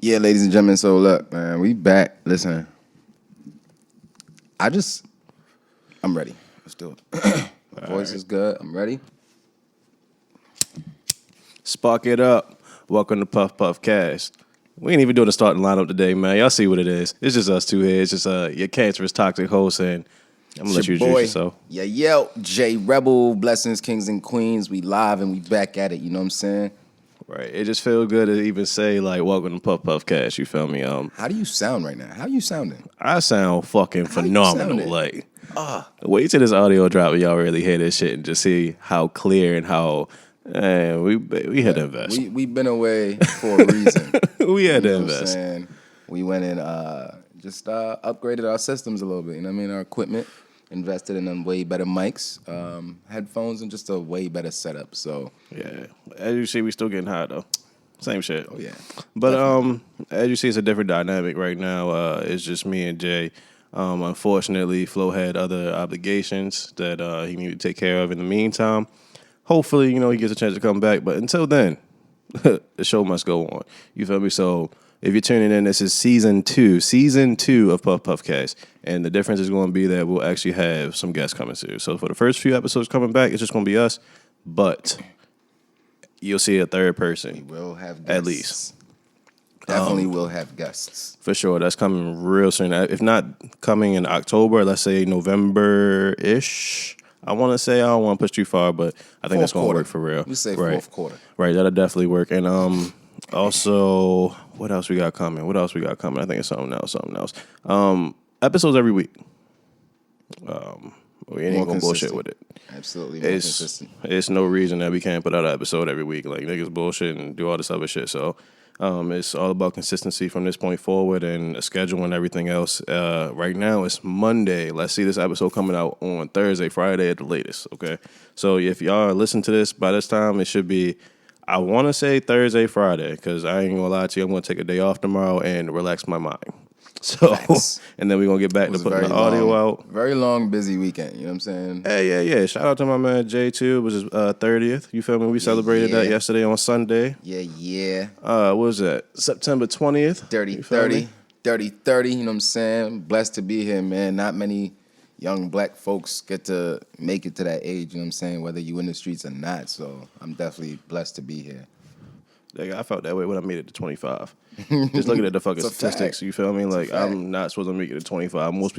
Yeah, ladies and gentlemen, so look, man, we back. Listen, I'm ready. Let's do it. My voice is good. I'm ready. Spark it up. Welcome to Puffpuffcast. We ain't even doing the starting lineup today, man. Y'all see what it is. It's just us two here. It's just your cancerous, toxic host, and I'm going to let you introduce yourself. Yeah, J Rebel, blessings, kings and queens. We live and we back at it, you know what I'm saying? Right. It just feels good to even say, like, welcome to Puffpuffcast. You feel me? How do you sound right now? How you sounding? I sound fucking phenomenal. You like, wait till this audio drop and y'all really hear this shit and just see how clear and how, we had to invest. We've been away for a reason. We had to You know invest. what I'm saying? We went and just upgraded our systems a little bit. You know what I mean? Our equipment, invested in them way better mics, headphones, and just a way better setup. So Yeah. As you see, we still getting high, though. Same shit. oh yeah. But Definitely. as you see, it's a different dynamic right now. It's just me and Jay. Unfortunately, Flo had other obligations that he needed to take care of in the meantime. Hopefully, he gets a chance to come back. But until then, the show must go on. You feel me? So if you're tuning in, this is season two of Puffpuffcast. And the difference is going to be that we'll actually have some guests coming through. So for the first few episodes coming back, it's just going to be us. But you'll see a third person. We will have guests. At least. Definitely will have guests. For sure. That's coming real soon. If not coming in October, let's say November-ish. I want to say I don't want to push too far, but I think that's going to work for real. We say right. fourth quarter. Right, that'll definitely work. And also, what else we got coming? I think it's something else. Episodes every week. We ain't going to bullshit with it. Absolutely more consistent. It's no reason that we can't put out an episode every week. Like, niggas bullshit and do all this other shit. So it's all about consistency from this point forward and a schedule and everything else. Right now, it's Monday. Let's see this episode coming out on Thursday, Friday at the latest, okay? So if y'all listen to this by this time, it should be, I want to say Thursday, Friday, because I ain't going to lie to you. I'm going to take a day off tomorrow and relax my mind. So, and then we're going to get back to putting the audio out. Very long, busy weekend, you know what I'm saying? Hey, yeah. Shout out to my man Jay, too. It was his 30th. You feel me? We celebrated that yesterday on Sunday. Yeah. What was that? September 20th? Dirty 30, you know what I'm saying? Blessed to be here, man. Not many young black folks get to make it to that age, you know what I'm saying? Whether you in the streets or not. So I'm definitely blessed to be here. I felt that way when I made it to 25. Just looking at the fucking statistics, fact. you feel me? Like, I'm not supposed to make it to 25. Most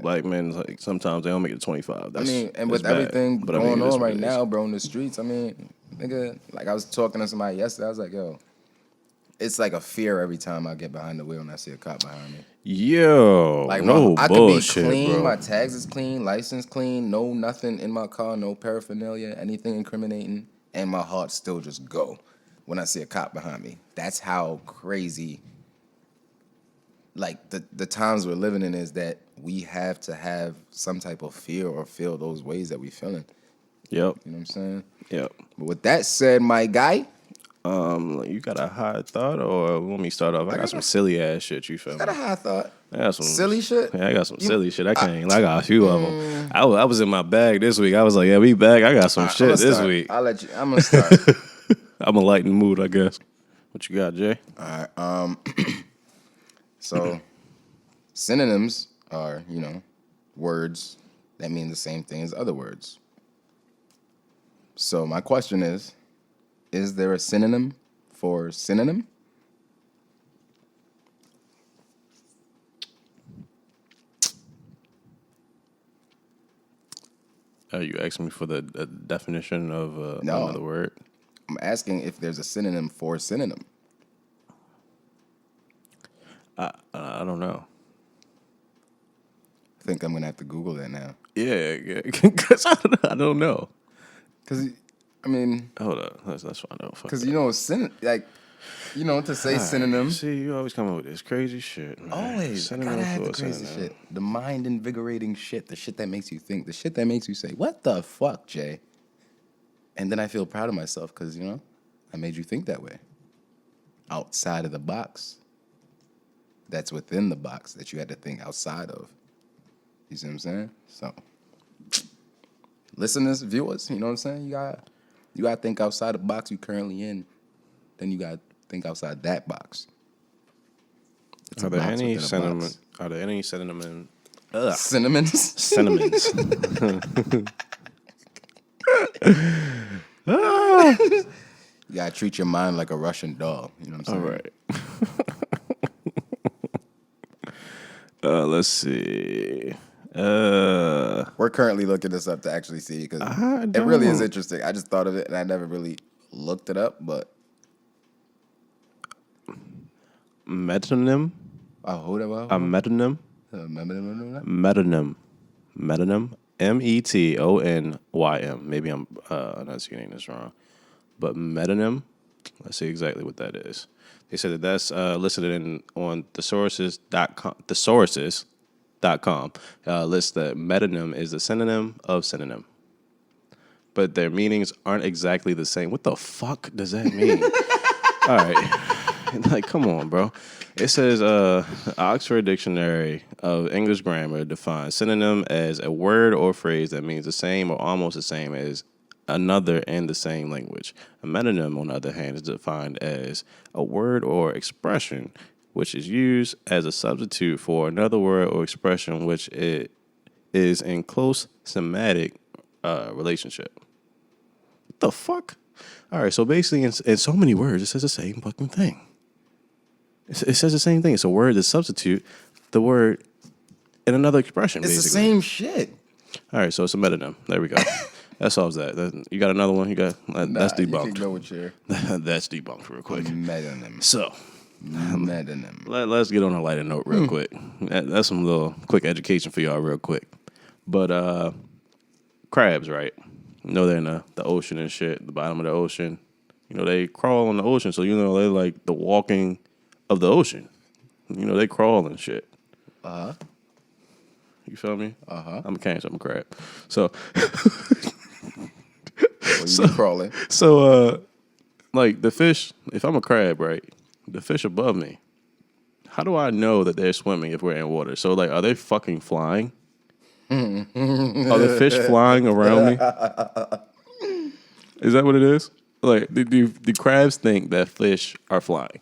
black men, like, sometimes they don't make it to 25. And with everything going on right now, bro, in the streets, nigga, like I was talking to somebody yesterday, I was like, yo, it's like a fear every time I get behind the wheel and I see a cop behind me. Yo, like I bullshit, could be clean, bro. My tags is clean, license clean, no nothing in my car, no paraphernalia, anything incriminating, and my heart still just go when I see a cop behind me. That's how crazy, like, the times we're living in is that we have to have some type of fear or feel those ways that we feeling. Yep. You know what I'm saying? Yep. But with that said, my guy. You got a high thought, or let me start off? I got some silly ass shit, you feel me? Got a high thought. I got some silly shit? Yeah, I got some silly shit. I got a few of them. I was in my bag this week. I was like, yeah, we back. I got some shit this week. I'm going to start. I'm going to lighten the mood, I guess. What you got, Jay? All right. So, synonyms are, words that mean the same thing as other words. So, my question is there a synonym for synonym? Are you asking me for the definition of another word? I'm asking if there's a synonym for synonym. I don't know. I think I'm going to have to Google that now. Yeah, because I don't know. Because, hold up, let's find out. Because, to say synonym. See, you always come up with this crazy shit, man. Always. I gotta have the crazy shit. The mind-invigorating shit. The shit that makes you think. The shit that makes you say, what the fuck, Jay? And then I feel proud of myself because, I made you think that way. Outside of the box. That's within the box that you had to think outside of. You see what I'm saying? So, listeners, viewers, you know what I'm saying? You gotta think outside the box you currently in. Then you gotta think outside that box. It's a box within a box. Are there any cinnamon? Cinnamons? Cinnamons. You gotta treat your mind like a Russian doll. You know what I'm saying? All right. Let's see. We're currently looking this up to actually see because it really is interesting. I just thought of it and I never really looked it up, but metonym. Hold up. A metonym. Metonym. Metonym. METONYM. Maybe I'm enunciating this wrong, but metonym. Let's see exactly what that is. They said that that's listed on thesaurus.com. Thesaurus.com lists that metonym is a synonym of synonym, but their meanings aren't exactly the same. What the fuck does that mean? All right, like come on, bro. It says Oxford Dictionary of English Grammar defines synonym as a word or phrase that means the same or almost the same as another in the same language. A metonym, on the other hand, is defined as a word or expression which is used as a substitute for another word or expression which it is in close semantic relationship. What the fuck? All right, so basically in so many words, it says the same fucking thing. It says the same thing. It's a word that substitute the word in another expression, it's basically. the same shit. All right, so it's a metonym. There we go. That solves that. You got another one? That's debunked. You can go with your That's debunked real quick. metonym. So, metonym. let's get on a lighter note real quick. That's some little quick education for y'all real quick. But crabs, right? You know they're in the ocean and shit, the bottom of the ocean. You know, they crawl on the ocean, so you know they're like the walking of the ocean. You know, they crawl and shit. Uh-huh. You feel me? Uh-huh. I'm a cancer, I'm a crab. So you crawling. So like the fish, if I'm a crab, right? The fish above me, how do I know that they're swimming if we're in water? So like are they fucking flying? Are the fish flying around me? Is that what it is? Like, do crabs think that fish are flying?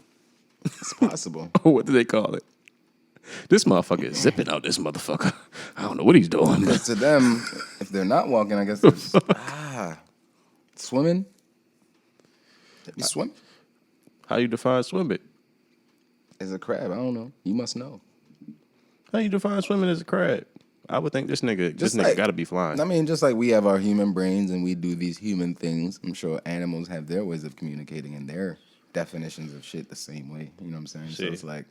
It's possible. What do they call it? This motherfucker is zipping out this motherfucker. I don't know what he's doing. Because to them, if they're not walking, I guess they're just, swimming. You swim? How you define swimming? As a crab, I don't know. You must know. How you define swimming as a crab? I would think this nigga got to be flying. I mean, just like we have our human brains and we do these human things, I'm sure animals have their ways of communicating and their definitions of shit the same way. You know what I'm saying? Shit. So it's like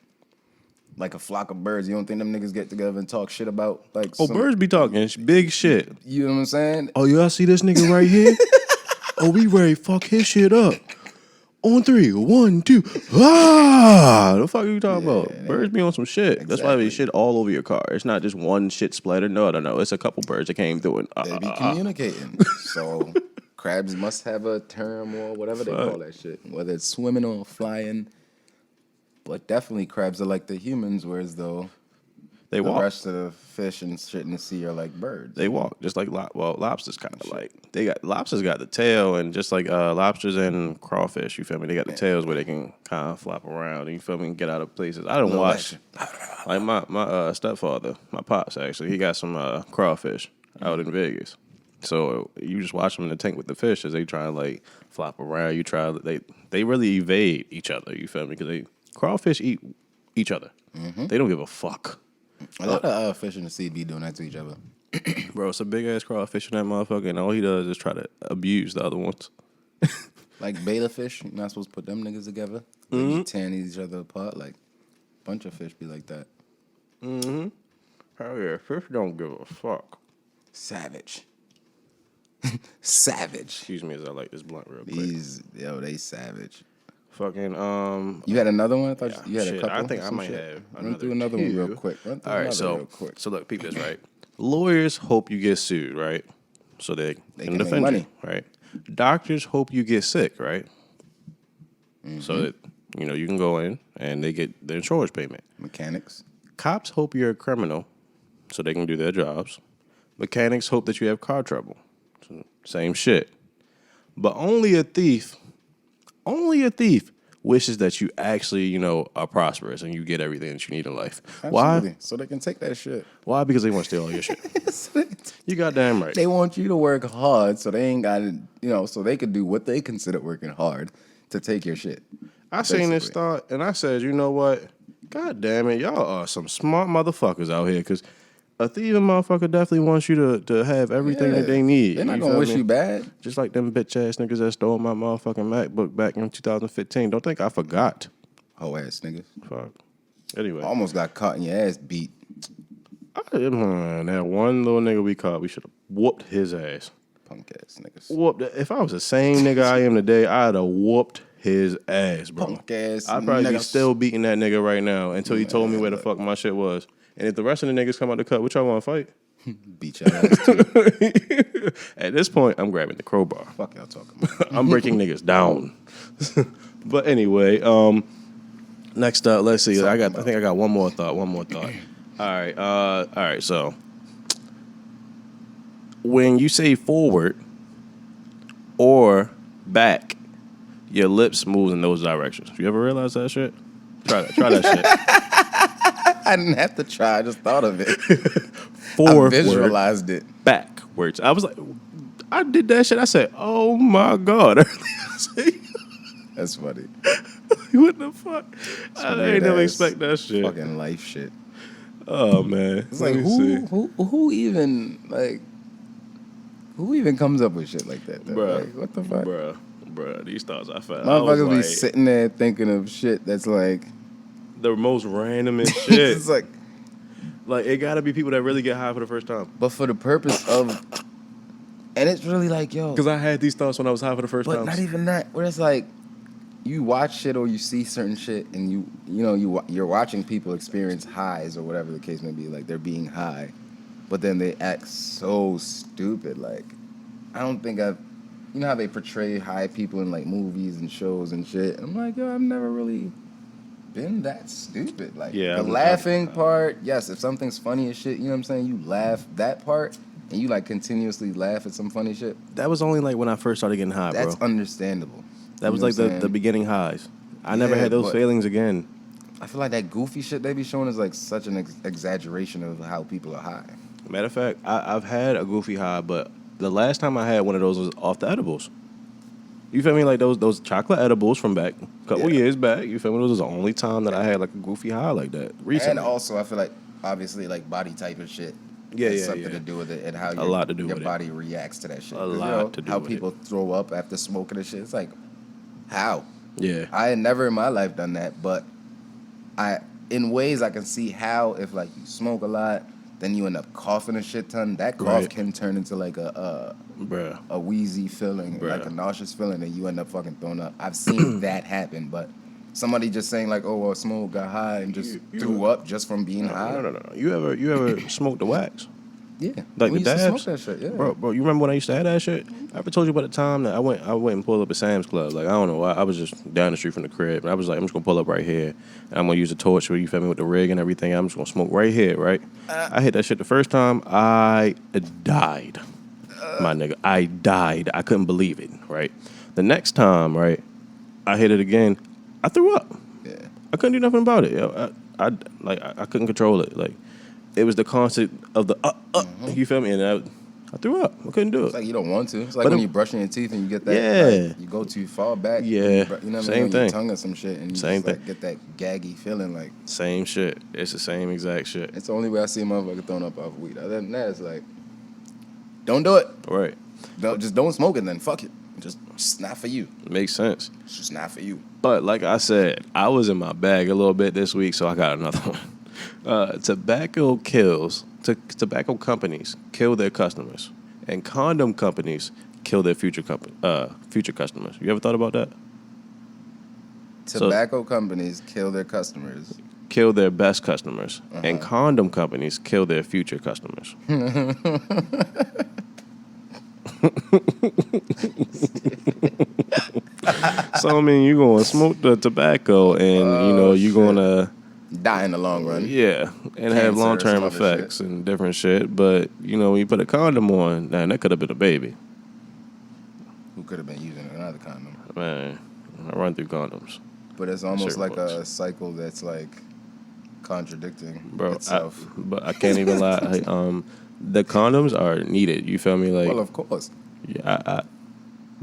a flock of birds. You don't think them niggas get together and talk shit about birds be talking big shit. You know what I'm saying? Oh, y'all see this nigga right here? Oh, we ready to fuck his shit up. On 3, 1, 2, the fuck are you talking about? Birds be on some shit. Exactly. That's why they shit all over your car. It's not just one shit splatter. No. It's a couple birds that came through and they be communicating. So crabs must have a term or whatever they call that shit. Whether it's swimming or flying. But definitely crabs are like the humans, whereas though they the walk. rest of the fish and shit in the sea are like birds. They walk just like lobsters kind of like. Lobsters got the tail, and just like lobsters and crawfish, you feel me? They got the tails where they can kind of flop around, and you feel me? And get out of places. I don't watch. Like my stepfather, my pops actually, he got some crawfish out in Vegas. So you just watch them in the tank with the fish as they try to like flop around. They really evade each other. You feel me? Because crawfish eat each other. Mm-hmm. They don't give a fuck. A lot of fish in the sea be doing that to each other. Bro, it's a big ass crawfish in that motherfucker, and all he does is try to abuse the other ones. Like beta fish, you're not supposed to put them niggas together. They be tearing each other apart. Like a bunch of fish be like that. Mm-hmm. Hell yeah, fish don't give a fuck. Savage. Savage. Excuse me as I light this blunt real quick. They savage. Fucking You had another one? I thought you had a couple. I think I might have Run through another one real quick. All right, so look, peep this, right? Lawyers hope you get sued, right? So they can defend money, you, right? Doctors hope you get sick, right? Mm-hmm. So that you can go in and they get their insurance payment. Mechanics. Cops hope you're a criminal, so they can do their jobs. Mechanics hope that you have car trouble. So, same shit. But only a thief wishes that you actually, you know, are prosperous and you get everything that you need in life. Absolutely. Why? So they can take that shit. Why? Because they want to steal all your shit. You goddamn right. They want you to work hard so they ain't got to, you know, so they could do what they consider working hard to take your shit. I seen this thought and I said, you know what? God damn it, y'all are some smart motherfuckers out here because a thieving motherfucker definitely wants you to have everything that they need. They're not going to wish you bad. Just like them bitch ass niggas that stole my motherfucking MacBook back in 2015. Don't think I forgot. Hoe ass niggas. Fuck. Anyway. Almost got caught in your ass beat. That one little nigga we caught, we should have whooped his ass. Punk ass niggas. Whooped. If I was the same nigga I am today, I'd have whooped his ass, bro. Punk ass I'd probably be niggas. still beating that nigga right now until he told me where the fuck my shit was. And if the rest of the niggas come out the cut, what y'all want to fight? Beat your ass too. At this point, I'm grabbing the crowbar. Fuck y'all talking about. I'm breaking niggas down. But anyway, next up, let's see. I think I got one more thought. All right. So when you say forward or back, your lips move in those directions. You ever realize that shit? Try that shit. I didn't have to try. I just thought of it. Forward, I visualized it. backwards. I was like, I did that shit. I said, oh my God. That's funny. What the fuck? I ain't never expect that shit. Fucking life shit. Oh man. It's like who even comes up with shit like that though? Bruh. Like, what the fuck? Bruh, these thoughts I found. Motherfuckers be sitting there thinking of shit that's like the most randomest shit. It's like it gotta be people that really get high for the first time. but for the purpose of, and it's really like, yo, Because I had these thoughts when I was high for the first time. but not even that. Where it's like, you watch shit or you see certain shit, and you're watching people experience highs or whatever the case may be. Like they're being high, but then they act so stupid. Like I don't think you know how they portray high people in like movies and shows and shit. I'm like, yo, I've never really been that stupid. Like the laughing part, yes, if something's funny as shit, you know what I'm saying? You laugh that part and you like continuously laugh at some funny shit. That was only like when I first started getting high, bro. That's understandable. That was like the beginning highs. I never had those feelings again. I feel like that goofy shit they be showing is like such an exaggeration of how people are high. Matter of fact, I've had a goofy high, but the last time I had one of those was off the edibles. You feel me? Like those chocolate edibles from back a couple years back. You feel me? Those was the only time that I had like a goofy high like that recently. And also, I feel like obviously like body type and shit. Something to do with it and how your body reacts to that shit. A lot to do how with people throw up after smoking and shit. It's like, how? Yeah. I had never in my life done that, but in ways I can see how if like you smoke a lot, then you end up coughing a shit ton. That cough can turn into like a wheezy feeling, like a nauseous feeling, and you end up fucking throwing up. I've seen that happen, but somebody just saying like, oh, well, smoke got high and just threw up just from being high. No. You ever smoked the wax? Yeah, like we the dabs. used to smoke that shit. Yeah, bro. You remember when I used to have that shit? I ever told you about the time that I went and pulled up at Sam's Club. Like I don't know why. I was just down the street from the crib, and I was like, I'm just gonna pull up right here, and I'm gonna use a torch. You feel me with the rig and everything. I'm just gonna smoke right here, right? I hit that shit the first time. I died, my nigga. I died. I couldn't believe it. Right. The next time, right, I hit it again. I threw up. Yeah. I couldn't do nothing about it. Yo. I couldn't control it. Like. It was the constant of the you feel me? And I threw up. I couldn't do it. It's like you don't want to. It's like when you're brushing your teeth and you get that. Yeah. Like, you go too far back. Yeah. You know what I mean? Same thing. Your tongue or some shit, and you just like get that gaggy feeling. Like same shit. It's the same exact shit. It's the only way I see a motherfucker throwing up off weed. Other than that, it's like, don't do it. Right. Just don't smoke it. Then fuck it. Just not for you. Makes sense. It's just not for you. But like I said, I was in my bag a little bit this week, so I got another one. Tobacco companies kill their customers, and condom companies kill their future customers. You ever thought about that? Tobacco companies kill their customers. Kill their best customers, and condom companies kill their future customers. So I mean, you're gonna smoke the tobacco, and you're gonna die in the long run. Yeah, and have long-term effects and different shit. But when you put a condom on, that could have been a baby. Who could have been using another condom? Man, I run through condoms. But it's almost like a cycle that's like contradicting itself. But I can't even lie. The condoms are needed. You feel me? Like, well, of course. Yeah,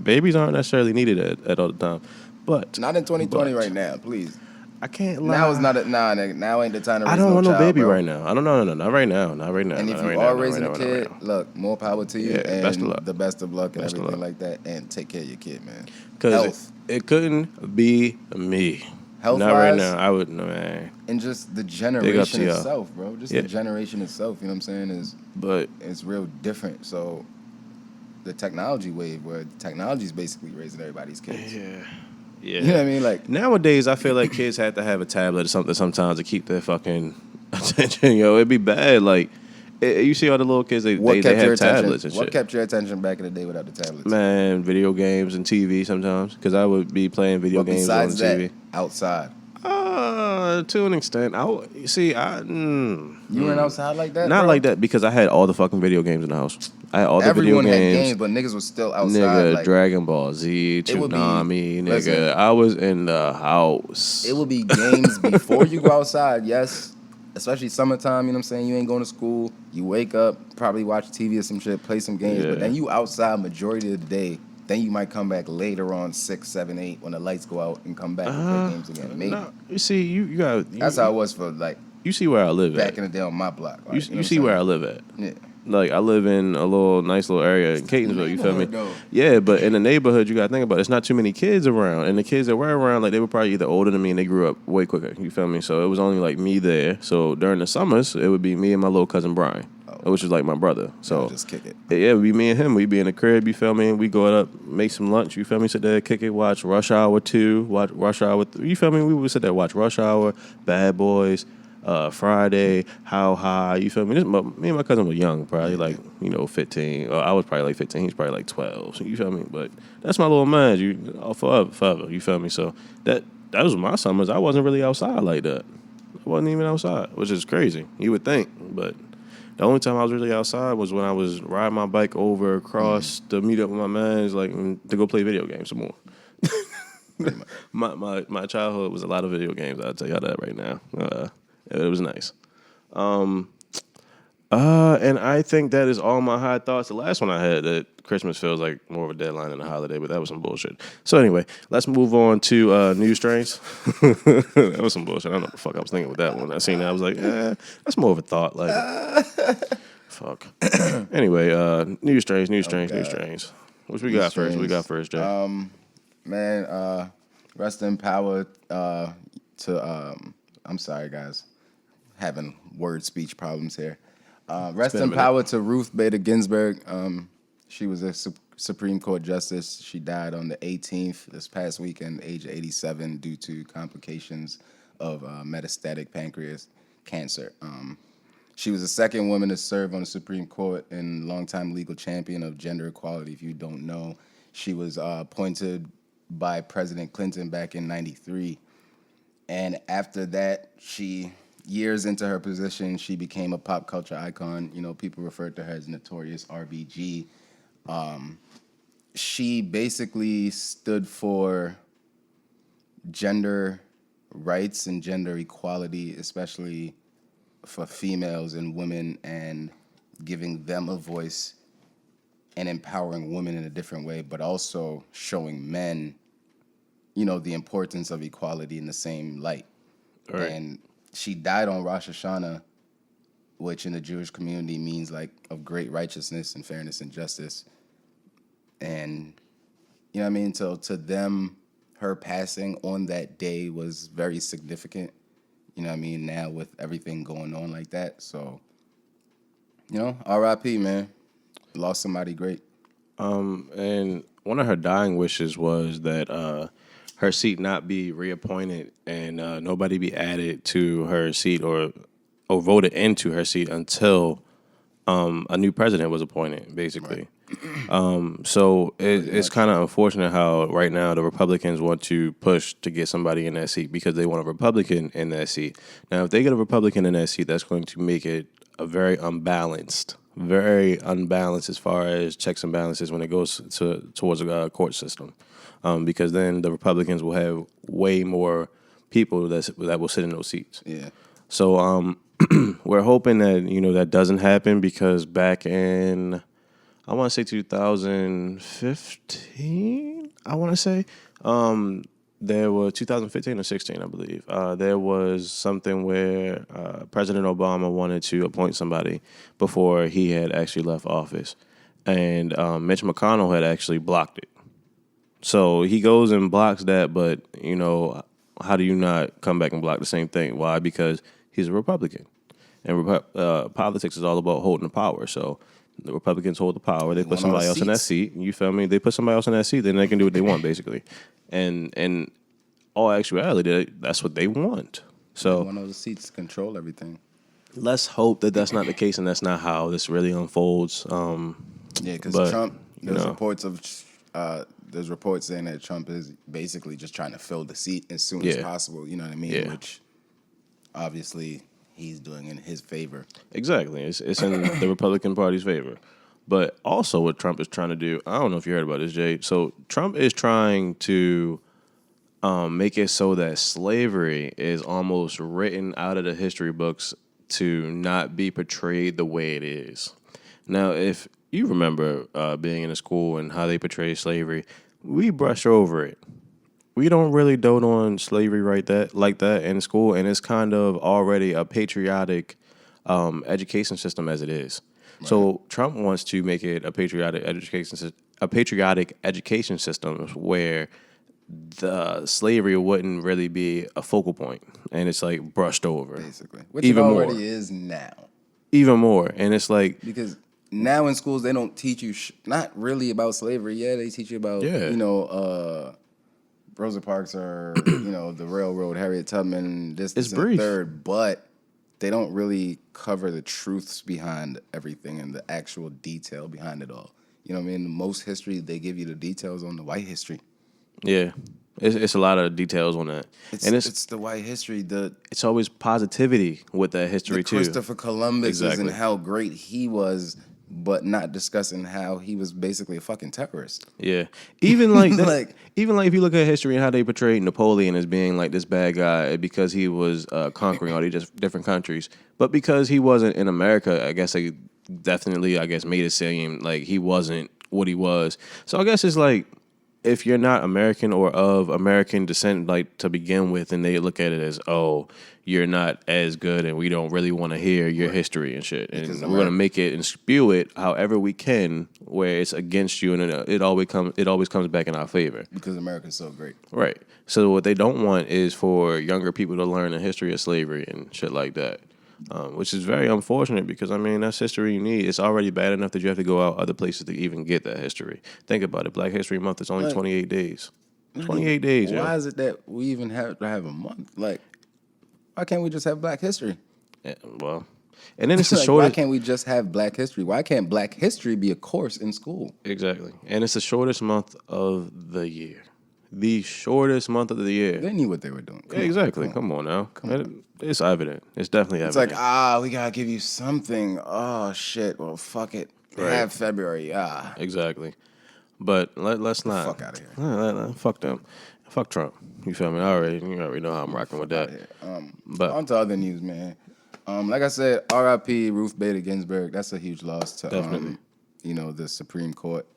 babies aren't necessarily needed at all the time, but not in 2020 right now. Please, I can't lie. Now is not nigga. Now ain't the time to raise I don't want child, no baby bro. right now. I don't know. No, not right now. Not right now. And if you are raising a kid, look, more power to you, and the best of luck and everything like that. And take care of your kid, man. Because it couldn't be me. Health not right now. I would no man. And just the generation itself, bro. Just the generation itself. You know what I'm saying? It's real different. So the technology wave, where technology is basically raising everybody's kids. Yeah. You know what I mean? Like nowadays, I feel like kids have to have a tablet or something sometimes to keep their fucking attention. Yo, it'd be bad. Like you see all the little kids, they have tablets and shit. What kept your attention back in the day without the tablets? Man, video games and TV sometimes, because I would be playing video games on the TV. Outside. To an extent. You went outside like that? Not like that, because I had all the fucking video games in the house. I had all the Everyone video games. Had games, but niggas was still outside. Nigga, like, Dragon Ball Z, Tsunami, nigga. Listen, I was in the house. It would be games before you go outside, yes. Especially summertime, you know what I'm saying? You ain't going to school. You wake up, probably watch TV or some shit, play some games. But then you outside majority of the day. Then you might come back later on 6, 7, 8 when the lights go out and come back and play games again. Maybe. No, you see, you got. That's how it was for like. You see where I live back in the day on my block. Like, you see where I live at. Yeah. Like I live in a nice little area in Catonsville. You feel me? Yeah, but in the neighborhood, you gotta think about it. It's not too many kids around, and the kids that were around, like they were probably either older than me and they grew up way quicker. You feel me? So it was only like me there. So during the summers, it would be me and my little cousin Brian. Which is like my brother. So just kick it. Yeah, it would be me and him. We'd be in the crib, you feel me? We go up, make some lunch, you feel me? Sit there, kick it, watch Rush Hour 2, watch Rush Hour 3. You feel me? We would sit there, watch Rush Hour, Bad Boys, Friday, How High, you feel me? Me and my cousin were young, probably like, 15. I was probably like 15, he's probably like 12. So you feel me? But that's my little man, forever, you feel me? So that was my summers. I wasn't really outside like that. I wasn't even outside, which is crazy. You would think, but the only time I was really outside was when I was riding my bike over across to meet up with my mans, like to go play video games some more. my childhood was a lot of video games. I'll tell y'all that right now. It was nice. And I think that is all my high thoughts. The last one I had, that Christmas feels like more of a deadline than a holiday, but that was some bullshit. So anyway, let's move on to news strains. That was some bullshit. I don't know what the fuck I was thinking with that one. I seen that, I was like, that's more of a thought. Like, fuck. Anyway, news strains. What we got first? Jay? Man, rest in power to, I'm sorry, guys. Having word speech problems here. Rest in power to Ruth Bader Ginsburg. She was a Supreme Court justice. She died on the 18th this past weekend, age 87, due to complications of metastatic pancreas cancer. She was the second woman to serve on the Supreme Court and longtime legal champion of gender equality. If you don't know, she was appointed by President Clinton back in '93. And after that, years into her position, she became a pop culture icon. People referred to her as Notorious RBG. She basically stood for gender rights and gender equality, especially for females and women, and giving them a voice and empowering women in a different way, but also showing men, the importance of equality in the same light. Right. And she died on Rosh Hashanah, which in the Jewish community means like of great righteousness and fairness and justice. And, you know what I mean? So to them, her passing on that day was very significant. You know what I mean? Now with everything going on like that. So, R.I.P., man. Lost somebody great. And one of her dying wishes was that her seat not be reappointed and nobody be added to her seat or voted into her seat until a new president was appointed, basically. Right. So it's kind of unfortunate how right now the Republicans want to push to get somebody in that seat because they want a Republican in that seat. Now, if they get a Republican in that seat, that's going to make it a very unbalanced very unbalanced as far as checks and balances when it goes towards a court system, because then the Republicans will have way more people that will sit in those seats. Yeah. So we're hoping that that doesn't happen, because back in, I want to say 2015, I want to say, there was 2015 or 16, I believe. There was something where President Obama wanted to appoint somebody before he had actually left office, and Mitch McConnell had actually blocked it. So he goes and blocks that, but how do you not come back and block the same thing? Why? Because he's a Republican, and politics is all about holding the power. So the Republicans hold the power. They put somebody else in that seat. You feel me? They put somebody else in that seat, then they can do what they want, basically. And in all actuality, that's what they want. So one of the seats to control everything. Let's hope that that's not the case, and that's not how this really unfolds. Because Trump, there's reports saying that Trump is basically just trying to fill the seat as soon as possible. You know what I mean? Yeah. Which obviously he's doing in his favor. Exactly. It's in the Republican Party's favor. But also what Trump is trying to do, I don't know if you heard about this, Jay. So Trump is trying to make it so that slavery is almost written out of the history books to not be portrayed the way it is. Now, if you remember being in a school and how they portray slavery, we brush over it. We don't really dote on slavery like that in school, and it's kind of already a patriotic education system as it is. Right. So Trump wants to make it a patriotic education system where the slavery wouldn't really be a focal point, and it's like brushed over, basically, which even it already is now. Even more, and it's like because now in schools they don't teach you not really about slavery. Yeah, they teach you about Rosa Parks or the railroad, Harriet Tubman, this and the third, but they don't really cover the truths behind everything and the actual detail behind it all. You know what I mean? Most history, they give you the details on the white history. Yeah, it's a lot of details on that. It's the white history. It's always positivity with that history, too. Christopher Columbus and how great he was, but not discussing how he was basically a fucking terrorist. Yeah. Even like that, even like if you look at history and how they portray Napoleon as being like this bad guy because he was conquering all these different countries. But because he wasn't in America, I guess they definitely made it seem like he wasn't what he was. So I guess it's like, if you're not American or of American descent, like to begin with, and they look at it as, oh, you're not as good, and we don't really want to hear your history and shit, and we're gonna make it and spew it however we can, where it's against you, and it always comes back in our favor because America's so great, right? So what they don't want is for younger people to learn the history of slavery and shit like that. Which is very unfortunate because, that's history you need. It's already bad enough that you have to go out other places to even get that history. Think about it. Black History Month is only 28 days. 28 days, Why is it that we even have to have a month? Like, why can't we just have Black History? Yeah, well, and then it's the shortest. Why can't we just have Black History? Why can't Black History be a course in school? Exactly. And it's the shortest month of the year. The shortest month of the year. They knew what they were doing. Come on now. It's evident. It's definitely evident. It's like, we gotta give you something. Oh shit. Well, fuck it. Right. Have February. Exactly. But let's not. Fuck out of here. Fuck them. Fuck Trump. You feel me? You already know how I'm rocking with that. But on to other news, man. Like I said, R.I.P. Ruth Bader Ginsburg. That's a huge loss to the Supreme Court.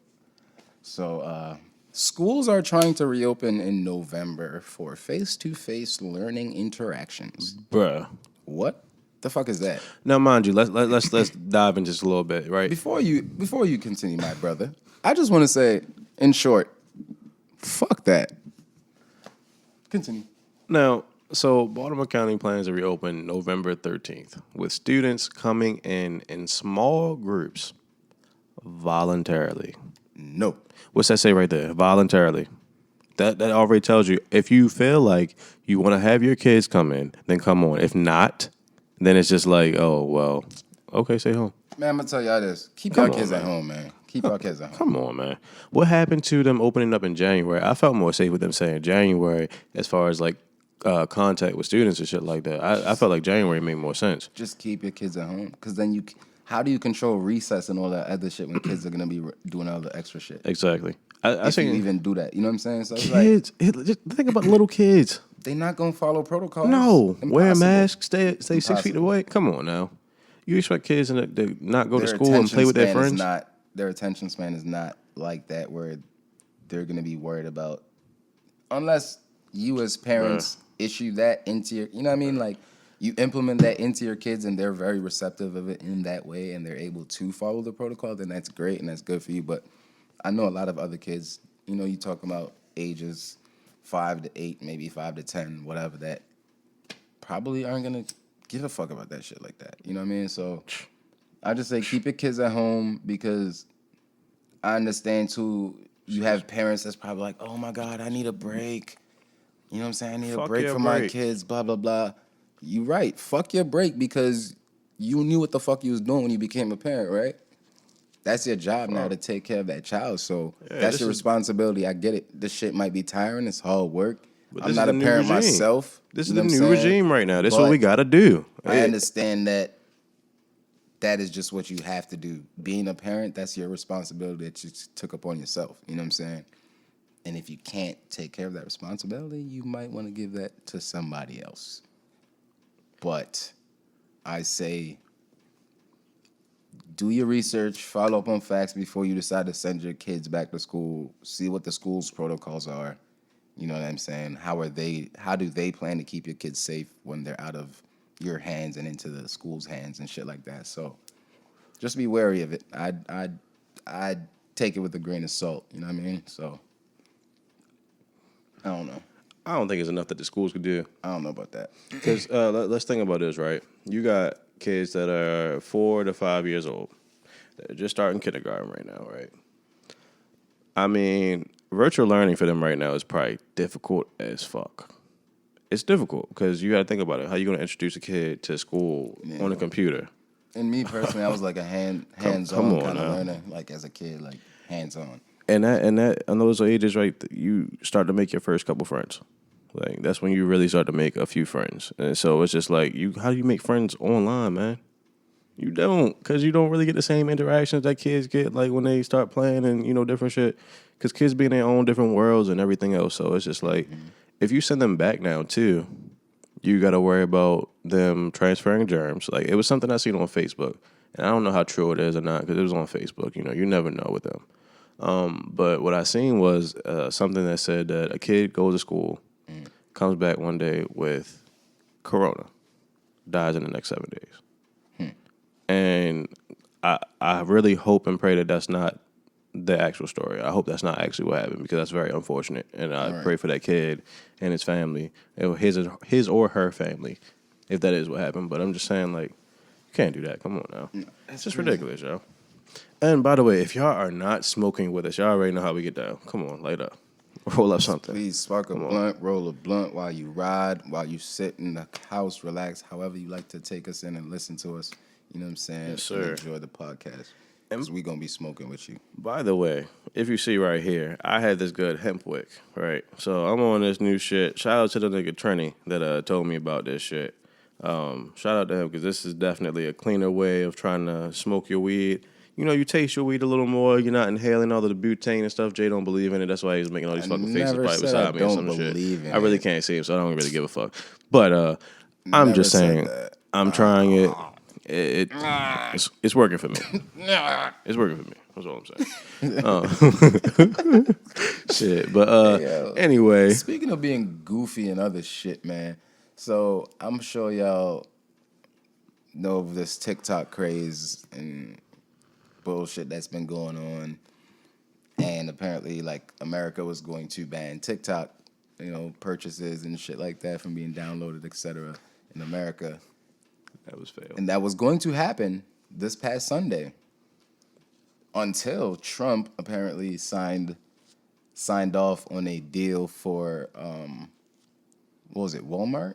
So schools are trying to reopen in November for face-to-face learning interactions. Bruh. What the fuck is that? Now, mind you, let's dive in just a little bit, right? Before you continue, my brother, I just want to say, in short, fuck that. Continue. Now, so Baltimore County plans to reopen November 13th with students coming in small groups voluntarily. Nope. What's that say right there? Voluntarily. That already tells you if you feel like you want to have your kids come in, then come on. If not, then it's just like, oh, well, okay, stay home. Man, I'm going to tell y'all this. Keep your kids at home, man. Keep your kids at home. Come on, man. What happened to them opening up in January? I felt more safe with them saying January as far as like contact with students and shit like that. I felt like January made more sense. Just keep your kids at home because then How do you control recess and all that other shit when kids are gonna be doing all the extra shit? Exactly. I If you think even do that, you know what I'm saying? So it's kids. Just think about little kids. they're not gonna follow protocols. No, Impossible. wear a mask, stay 6 feet Impossible. away. Come on now. You expect kids to not go to Their school and play with their attention span is friends? not. Their attention span is not like that, where they're gonna be worried about, unless you as parents issue that into your, you know what I mean? Like, you implement that into your kids and they're very receptive of it in that way and they're able to follow the protocol, then that's great and that's good for you. But I know a lot of other kids, you know, you talking about ages 5 to 8, maybe 5 to 10, whatever, that probably aren't going to give a fuck about that shit like that. You know what I mean? So I just say keep your kids at home, because I understand too, you have parents that's probably like, oh my God, I need a break. You know what I'm saying? I need a break from my kids, blah, blah, blah. You right. Fuck your break, because you knew what the fuck you was doing when you became a parent, right? That's your job now, to take care of that child. So that's your responsibility. I get it. This shit might be tiring. It's hard work. I'm not a parent myself. This is the new regime right now. This is what we got to do. I understand that is just what you have to do. Being a parent, that's your responsibility that you took upon yourself. You know what I'm saying? And if you can't take care of that responsibility, you might want to give that to somebody else. But I say, do your research, follow up on facts before you decide to send your kids back to school. See what the school's protocols are. You know what I'm saying? How do they plan to keep your kids safe when they're out of your hands and into the school's hands and shit like that? So just be wary of it. I'd take it with a grain of salt. You know what I mean? So I don't know. I don't think it's enough that the schools could do. I don't know about that. Because let's think about this, right? You got kids that are 4 to 5 years old. They're just starting kindergarten right now, right? I mean, virtual learning for them right now is probably difficult as fuck. It's difficult because you got to think about it. How you going to introduce a kid to school on a computer? And me personally, I was like a hands-on kind of learner, like as a kid, like hands-on. And that on those ages, right, you start to make your first couple friends. Like, that's when you really start to make a few friends. And so it's just like, how do you make friends online, man? You don't, because you don't really get the same interactions that kids get, like, when they start playing and, you know, different shit. Because kids be in their own different worlds and everything else. So it's just like, if you send them back now, too, you got to worry about them transferring germs. Like, it was something I seen on Facebook. And I don't know how true it is or not, because it was on Facebook. You know, you never know with them. But what I seen was something that said that a kid goes to school, comes back one day with corona, dies in the next 7 days. And I really hope and pray that that's not the actual story. I hope that's not actually what happened, because that's very unfortunate. And I pray for that kid and his family, his or her family, if that is what happened. But I'm just saying, like, you can't do that. Come on now. No, it's just ridiculous, yo. And by the way, if y'all are not smoking with us, y'all already know how we get down. Come on, light up. Roll up something. Please spark a blunt, roll a blunt while you ride, while you sit in the house, relax, however you like to take us in and listen to us. You know what I'm saying? Yes, sir. And enjoy the podcast, because we're going to be smoking with you. By the way, if you see right here, I had this good hemp wick, right? So I'm on this new shit. Shout out to the nigga Trenny that told me about this shit. Shout out to him, because this is definitely a cleaner way of trying to smoke your weed. You know, you taste your weed a little more. You're not inhaling all of the butane and stuff. Jay don't believe in it. That's why he's making all these fucking faces right beside me or some shit. I really can't see him, so I don't really give a fuck. But I'm just saying, I'm trying it. It's working for me. It's working for me. That's all I'm saying. Shit. But anyway. Speaking of being goofy and other shit, man. So I'm sure y'all know of this TikTok craze and bullshit that's been going on. And apparently, like, America was going to ban TikTok, you know, purchases and shit like that from being downloaded, etc. in America. That was failed. And that was going to happen this past Sunday, until Trump apparently signed off on a deal for what was it, Walmart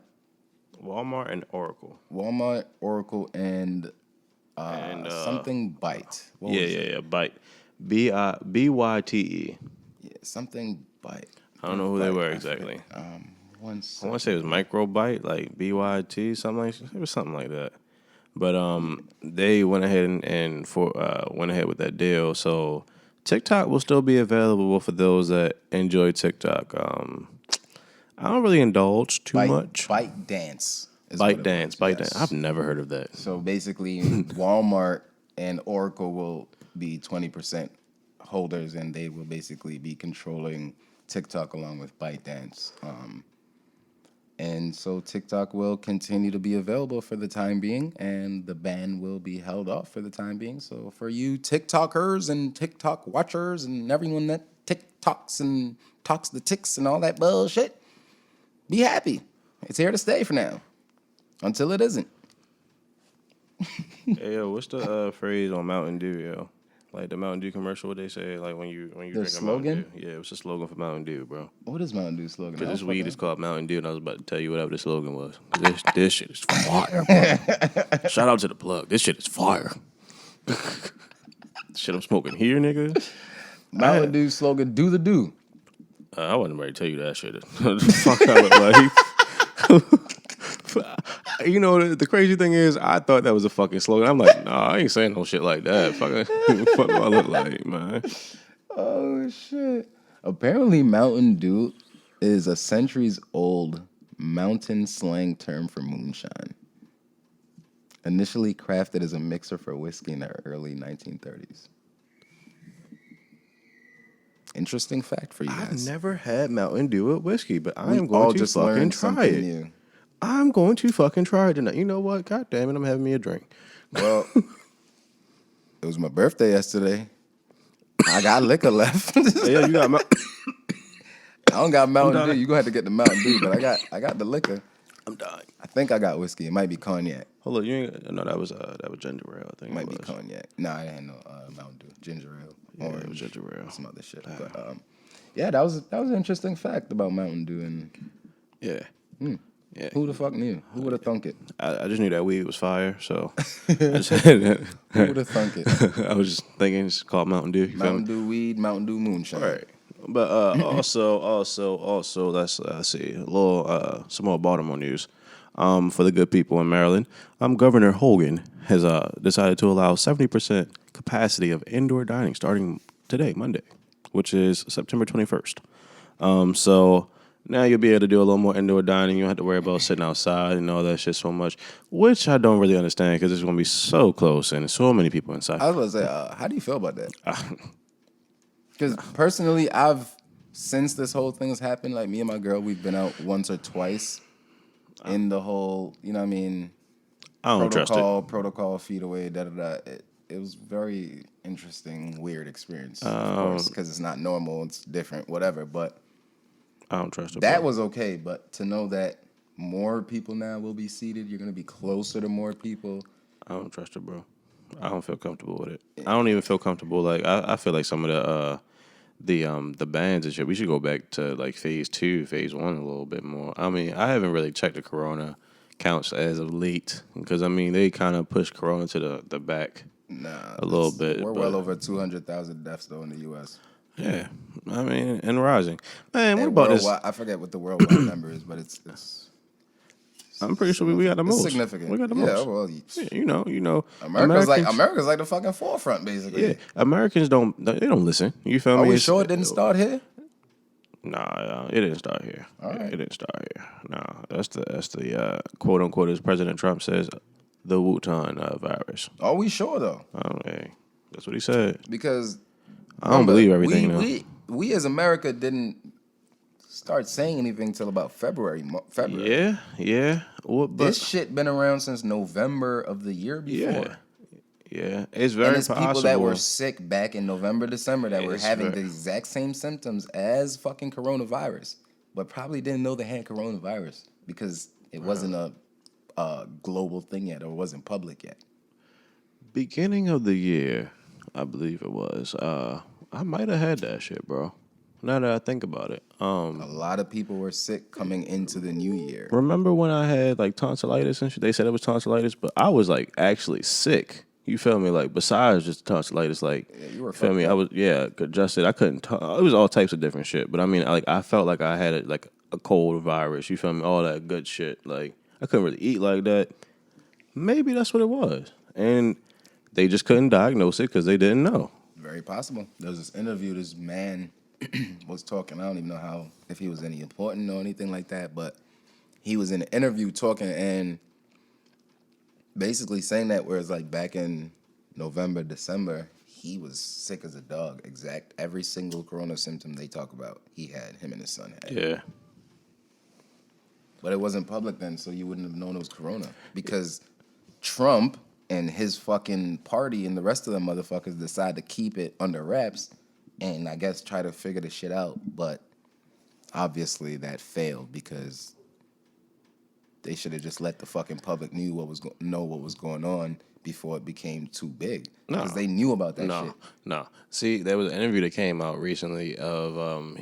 and Oracle. Walmart, Oracle, and something Byte. Yeah, Byte. BYTE. Yeah, something Byte. I don't know who they were exactly. I want to say it was Microbyte, like BYT, something like it was something like that. But they went ahead and went ahead with that deal. So TikTok will still be available for those that enjoy TikTok. I don't really indulge too much. Byte Dance. Byte Dance. I've never heard of that. So basically, Walmart and Oracle will be 20% holders, and they will basically be controlling TikTok along with ByteDance. And so TikTok will continue to be available for the time being, and the ban will be held off for the time being. So for you TikTokers and TikTok watchers and everyone that TikToks and talks the ticks and all that bullshit, be happy. It's here to stay for now, until it isn't. Hey, yo, what's the phrase on Mountain Dew, yo? Like the Mountain Dew commercial, what they say, like when you drink a Mountain Dew. Yeah, what's the slogan for Mountain Dew, bro? What is Mountain Dew slogan? Because this weed is called Mountain Dew, and I was about to tell you whatever the slogan was. This shit is fire, bro. Shout out to the plug. This shit is fire. Shit I'm smoking here, nigga. Mountain Dew slogan, do the do. I wasn't ready to tell you that shit. The fuck I look like. You know, the crazy thing is, I thought that was a fucking slogan. I'm like, nah, I ain't saying no shit like that. Fuck do I look like, man? Oh, shit. Apparently, Mountain Dew is a centuries-old mountain slang term for moonshine. Initially crafted as a mixer for whiskey in the early 1930s. Interesting fact for you guys. I've never had Mountain Dew with whiskey, but I am going to fucking try it. New. I'm going to fucking try it tonight. You know what? God damn it, I'm having me a drink. Well, it was my birthday yesterday. I got liquor left. Yeah, you got I don't got Mountain Dew. You gonna have to get the Mountain Dew, but I got the liquor. I'm dying. I think I got whiskey. It might be cognac. Hold on, you ain't. No, that was ginger ale. I think it might be cognac. Nah, I ain't no Mountain Dew. Ginger ale. Yeah, it was ginger ale. Some other shit. But yeah, that was an interesting fact about Mountain Dew and yeah. Yeah. Who the fuck knew? Who would have thunk it? I just knew that weed was fire, so Who would have thunk it? I was just thinking it's called Mountain Dew. Mountain Dew weed, Mountain Dew moonshine. Right. But also, let's see a little some more Baltimore news. For the good people in Maryland, Governor Hogan has decided to allow 70% capacity of indoor dining starting today, Monday, which is September 21st. So now you'll be able to do a little more indoor dining. You don't have to worry about sitting outside and all that shit so much, which I don't really understand because it's going to be so close and so many people inside. I was going to say, how do you feel about that? Because personally, since this whole thing has happened, like me and my girl, we've been out once or twice in the whole, you know what I mean? I don't trust it. Protocol, feet away, da-da-da. It was very interesting, weird experience, of course, because it's not normal, it's different, whatever, but I don't trust it. That was okay, but to know that more people now will be seated, you're going to be closer to more people. I don't trust it, bro. I don't feel comfortable with it. I don't even feel comfortable. Like I feel like some of the bans and shit. We should go back to like phase 2, phase 1 a little bit more. I mean, I haven't really checked the corona counts as of late because I mean they kind of pushed corona to the back a little bit. We're well over 200,000 deaths though in the U.S. Yeah, I mean, and rising. Man, what and about this? I forget what the worldwide number is, but it's I'm pretty sure we got the most. It's significant. We got the most. Yeah, well, you know. America's like the fucking forefront, basically. Yeah, Americans don't listen. You feel me? Are we sure it didn't start here? Nah, it didn't start here. All right. It didn't start here. Nah, that's the quote unquote, as President Trump says, the Wuhan virus. Are we sure though? Hey, that's what he said. Because I don't believe everything. We as America didn't start saying anything till about February. Yeah. But this shit been around since November of the year before. Yeah. It's very possible. People that were sick back in November, December that were having the exact same symptoms as fucking coronavirus, but probably didn't know they had coronavirus because it wasn't a global thing yet, or it wasn't public yet. Beginning of the year, I believe it was. I might have had that shit, bro. Now that I think about it. A lot of people were sick coming into the new year. Remember when I had like tonsillitis and shit? They said it was tonsillitis, but I was like actually sick. You feel me? Like besides just tonsillitis, like you were feel me? I was congested. I couldn't talk. It was all types of different shit. But I mean, I felt like I had a cold virus. You feel me? All that good shit. Like I couldn't really eat like that. Maybe that's what it was. And they just couldn't diagnose it because they didn't know. Very possible. There was this interview, this man was talking. I don't even know if he was any important or anything like that, but he was in an interview talking and basically saying that whereas like back in November, December, he was sick as a dog. Every single corona symptom they talk about, he had, him and his son had. Yeah. But it wasn't public then, so you wouldn't have known it was corona. Because Trump and his fucking party and the rest of the motherfuckers decide to keep it under wraps and I guess try to figure the shit out. But obviously that failed because they should have just let the fucking public know what was going on before it became too big. Because they knew about that shit. No. See, there was an interview that came out recently of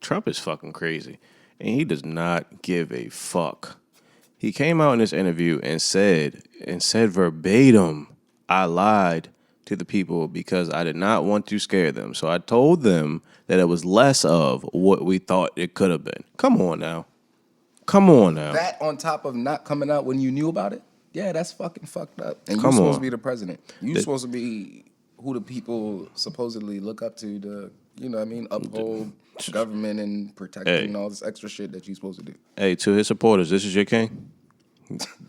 Trump is fucking crazy. And he does not give a fuck. He came out in this interview and said verbatim, I lied to the people because I did not want to scare them. So I told them that it was less of what we thought it could have been. Come on now. That on top of not coming out when you knew about it? Yeah, that's fucking fucked up. And you're supposed to be the president. You're supposed to be who the people supposedly look up to you know what I mean, uphold government and protecting all this extra shit that you're supposed to do. Hey, to his supporters, this is your king?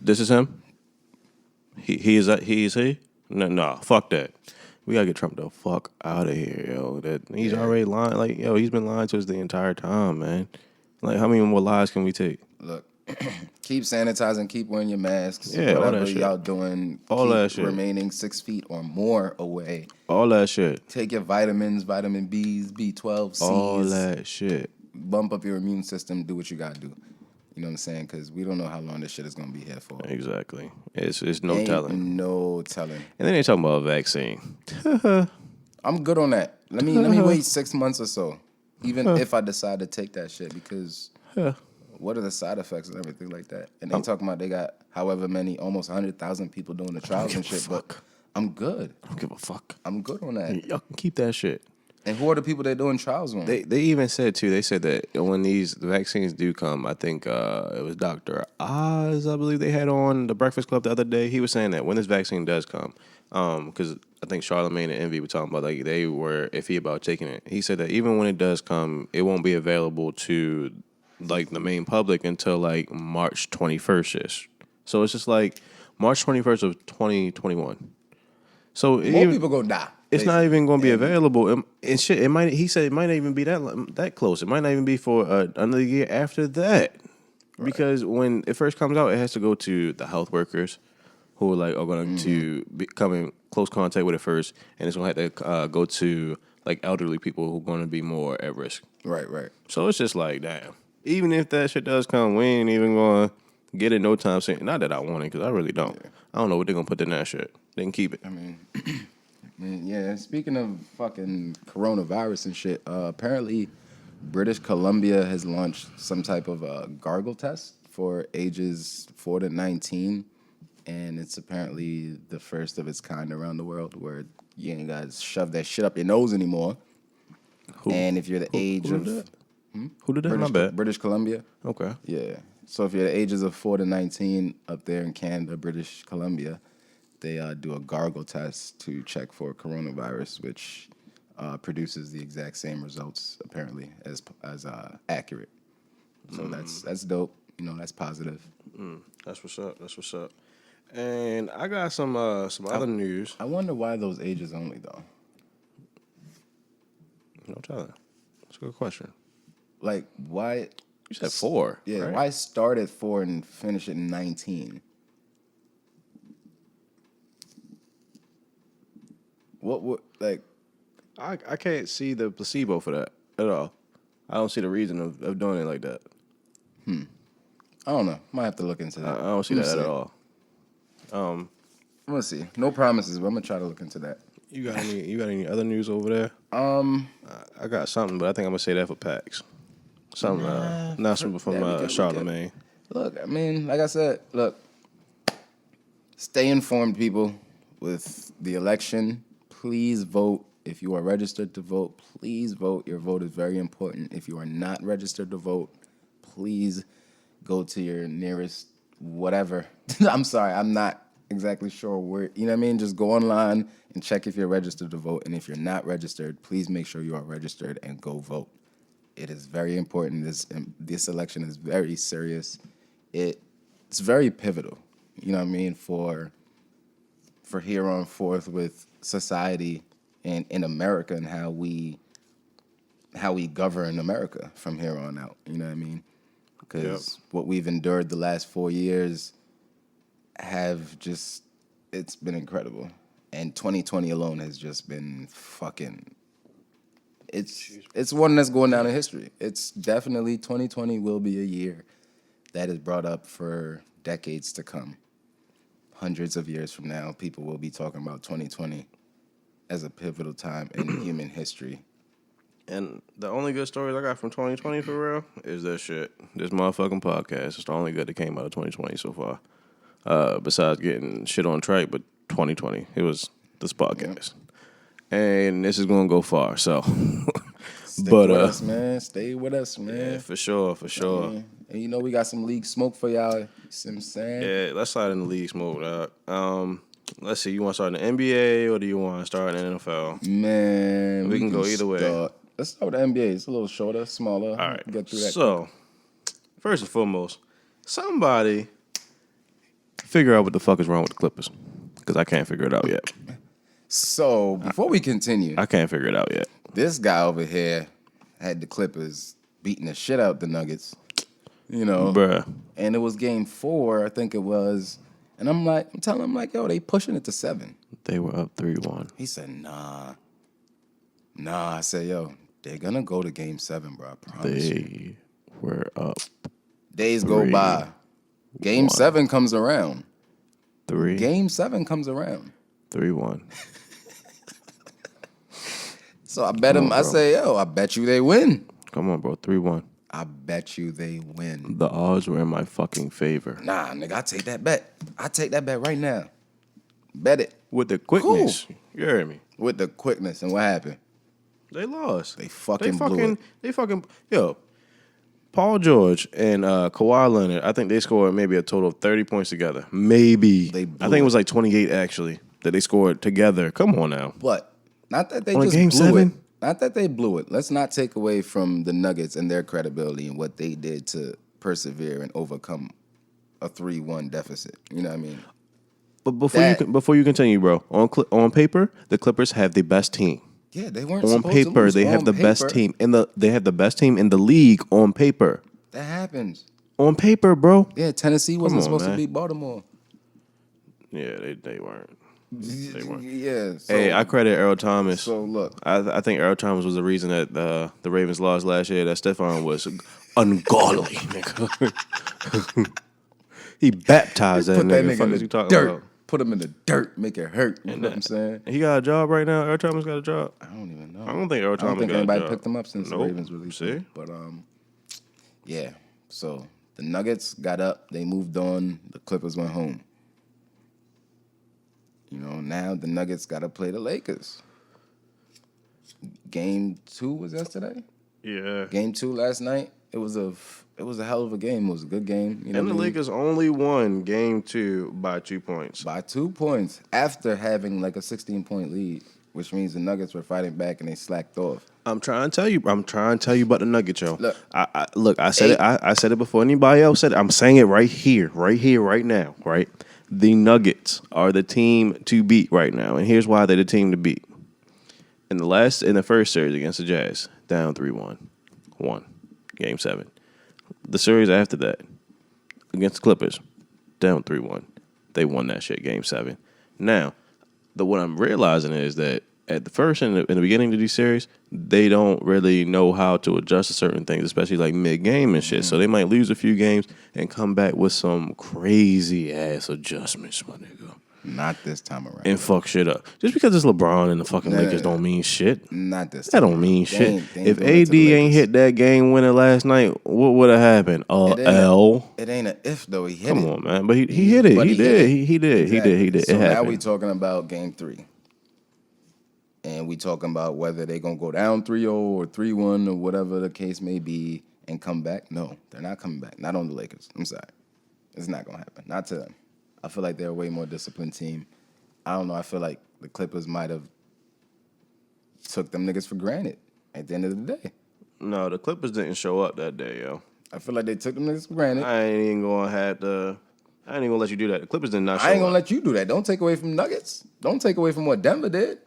This is him? He is he? No, fuck that. We gotta get Trump the fuck out of here, yo. He's already lying. Like, yo, he's been lying to us the entire time, man. Like, how many more lies can we take? Look, keep sanitizing, keep wearing your masks. Yeah, all whatever that shit. Y'all doing, all keep that shit. Remaining 6 feet or more away. All that shit. Take your vitamins, vitamin B's, B12, C's. All that shit. Bump up your immune system. Do what you gotta do. You know what I'm saying? Because we don't know how long this shit is gonna be here for. Exactly. It's no telling. No telling. And then they talking about a vaccine. I'm good on that. Let me wait 6 months or so, even if I decide to take that shit, because what are the side effects and everything like that? And they talking about they got however many, almost 100,000 people doing the trials and shit. But I'm good. I don't give a fuck. I'm good on that. Y'all can keep that shit. And who are the people they're doing trials on? They even said too. They said that when the vaccines do come, I think it was Dr. Oz, I believe they had on the Breakfast Club the other day. He was saying that when this vaccine does come, because I think Charlamagne and Envy were talking about like they were iffy about taking it. He said that even when it does come, it won't be available to like the main public until like March 21st-ish. So it's just like March 21st of 2021. So more people gonna die. It's not even going to be available. And shit, it might. He said it might not even be that close. It might not even be for another year after that. Right. Because when it first comes out, it has to go to the health workers who are going to come in close contact with it first, and it's going to have to go to like elderly people who are going to be more at risk. Right. So it's just like, damn. Even if that shit does come, we ain't even going to get it no time soon. Not that I want it, because I really don't. Yeah. I don't know what they're going to put in that shit. They can keep it. I mean, yeah, speaking of fucking coronavirus and shit, apparently British Columbia has launched some type of gargle test for ages 4 to 19, and it's apparently the first of its kind around the world where you ain't got to shove that shit up your nose anymore. And if you're the age of... Who did that? My bad. British Columbia. Okay. Yeah. So if you're the ages of 4 to 19 up there in Canada, British Columbia, they do a gargle test to check for coronavirus, which produces the exact same results apparently as accurate. So that's dope. You know, that's positive. That's what's up. And I got some other news. I wonder why those ages only though. No telling. That's a good question. Like why? You said 4. Yeah. Right? Why start at 4 and finish at 19? What like? I can't see the placebo for that at all. I don't see the reason of doing it like that. I don't know. Might have to look into that. I don't see that at all. I'm gonna see. No promises, but I'm gonna try to look into that. You got any other news over there? I got something, but I think I'm gonna say that for PAX. Something announcement from Charlamagne. Look, I mean, like I said, stay informed, people, with the election. Please vote. If you are registered to vote, please vote. Your vote is very important. If you are not registered to vote, please go to your nearest whatever. I'm sorry, I'm not exactly sure where, you know what I mean? Just go online and check if you're registered to vote. And if you're not registered, please make sure you are registered and go vote. It is very important. This election is very serious. It's very pivotal, you know what I mean, for here on forth with society and in America and how we govern America from here on out, you know what I mean? Because what we've endured the last 4 years it's been incredible. And 2020 alone has just been fucking, it's one that's going down in history. It's definitely, 2020 will be a year that is brought up for decades to come. Hundreds of years from now, people will be talking about 2020 as a pivotal time in human history. And the only good stories I got from 2020 for real is this shit. This motherfucking podcast. It's the only good that came out of 2020 so far. Besides getting shit on track, but 2020, it was this podcast. Yep. And this is going to go far, so. Stick with us, man. Stay with us, man. Yeah, for sure. And you know we got some league smoke for y'all. You see what I'm saying? Yeah, let's start in the league smoke, dog. Let's see, you want to start in the NBA or do you want to start in the NFL? Man, we can go either way. Let's start with the NBA. It's a little shorter, smaller. All right. Get through that. So, first and foremost, somebody figure out what the fuck is wrong with the Clippers. Because I can't figure it out yet. So, before we continue, I can't figure it out yet. This guy over here had the Clippers beating the shit out the Nuggets. You know. Bruh. And it was game 4, I think it was. And I'm telling him, yo, they pushing it to 7. They were up 3-1. He said, nah. I said, yo, they're going to go to game 7, bro. I promise They were up. Days go by. Game 7 comes around. 3. Game 7 comes around. 3-1. So I bet him, I say, yo, I bet you they win. Come on, bro. 3-1. I bet you they win. The odds were in my fucking favor. Nah, nigga, I take that bet. I take that bet right now. Bet it. With the quickness. Cool. You heard me. With the quickness. And what happened? They lost. They blew it. Yo, Paul George and Kawhi Leonard, I think they scored maybe a total of 30 points together. Maybe. I think it was like 28, actually, that they scored together. Come on now. But not that they on just game blew 7? it. Not that they blew it. Let's not take away from the Nuggets and their credibility and what they did to persevere and overcome a 3-1 deficit. You know what I mean? But before you continue, bro, on paper, the Clippers have the best team. Yeah, they weren't on supposed paper. to lose. They have the best team they have the best team in the league on paper. That happens. On paper, bro. Yeah, Tennessee wasn't supposed to beat Baltimore. Yeah, they weren't. They weren't. Yeah. So, hey, I credit Earl Thomas. So look, I think Earl Thomas was the reason that the Ravens lost last year. That Stephon was ungodly, nigga. He baptized that nigga. Fuck is you talking about? Put him in the dirt, make it hurt. You know what I'm saying? He got a job right now. Earl Thomas got a job. I don't even know. I don't think Earl Thomas got a job. Anybody picked him up since the Ravens released him. But yeah. So the Nuggets got up. They moved on. The Clippers went home. You know, now the Nuggets got to play the Lakers. Game 2 was yesterday? Yeah. Game 2 last night. It was a hell of a game. It was a good game. You know and the Lakers only won game 2 by 2 points. By 2 points after having like a 16-point lead, which means the Nuggets were fighting back and they slacked off. I'm trying to tell you about the Nuggets, yo. Look, I said it. I said it before anybody else said it. I'm saying it right here, right now, right? The Nuggets are the team to beat right now, and here's why they're the team to beat. In the first series against the Jazz, down 3-1, won game 7. The series after that, against the Clippers, down 3-1, they won that shit game 7. Now, what I'm realizing is that at the first in the beginning of these series, they don't really know how to adjust to certain things, especially like mid-game and shit. So they might lose a few games and come back with some crazy-ass adjustments, my nigga. Not this time around. And fuck shit up. Just because it's LeBron and the fucking Lakers don't mean shit. Not this time. That don't mean shit. If AD ain't hit that game winner last night, what would have happened? L. It ain't an if, though. He hit it. Come on, man. But he hit it. He did. He did. So now we talking about game 3. And we talking about whether they going to go down 3-0 or 3-1 or whatever the case may be and come back. No, they're not coming back. Not on the Lakers. I'm sorry. It's not gonna happen. Not to them. I feel like they're a way more disciplined team. I don't know. I feel like the Clippers might have took them niggas for granted at the end of the day. No, the Clippers didn't show up that day, yo. I feel like they took them niggas for granted. I ain't even gonna let you do that. The Clippers did not show up. I ain't gonna let you do that. Don't take away from Nuggets. Don't take away from what Denver did.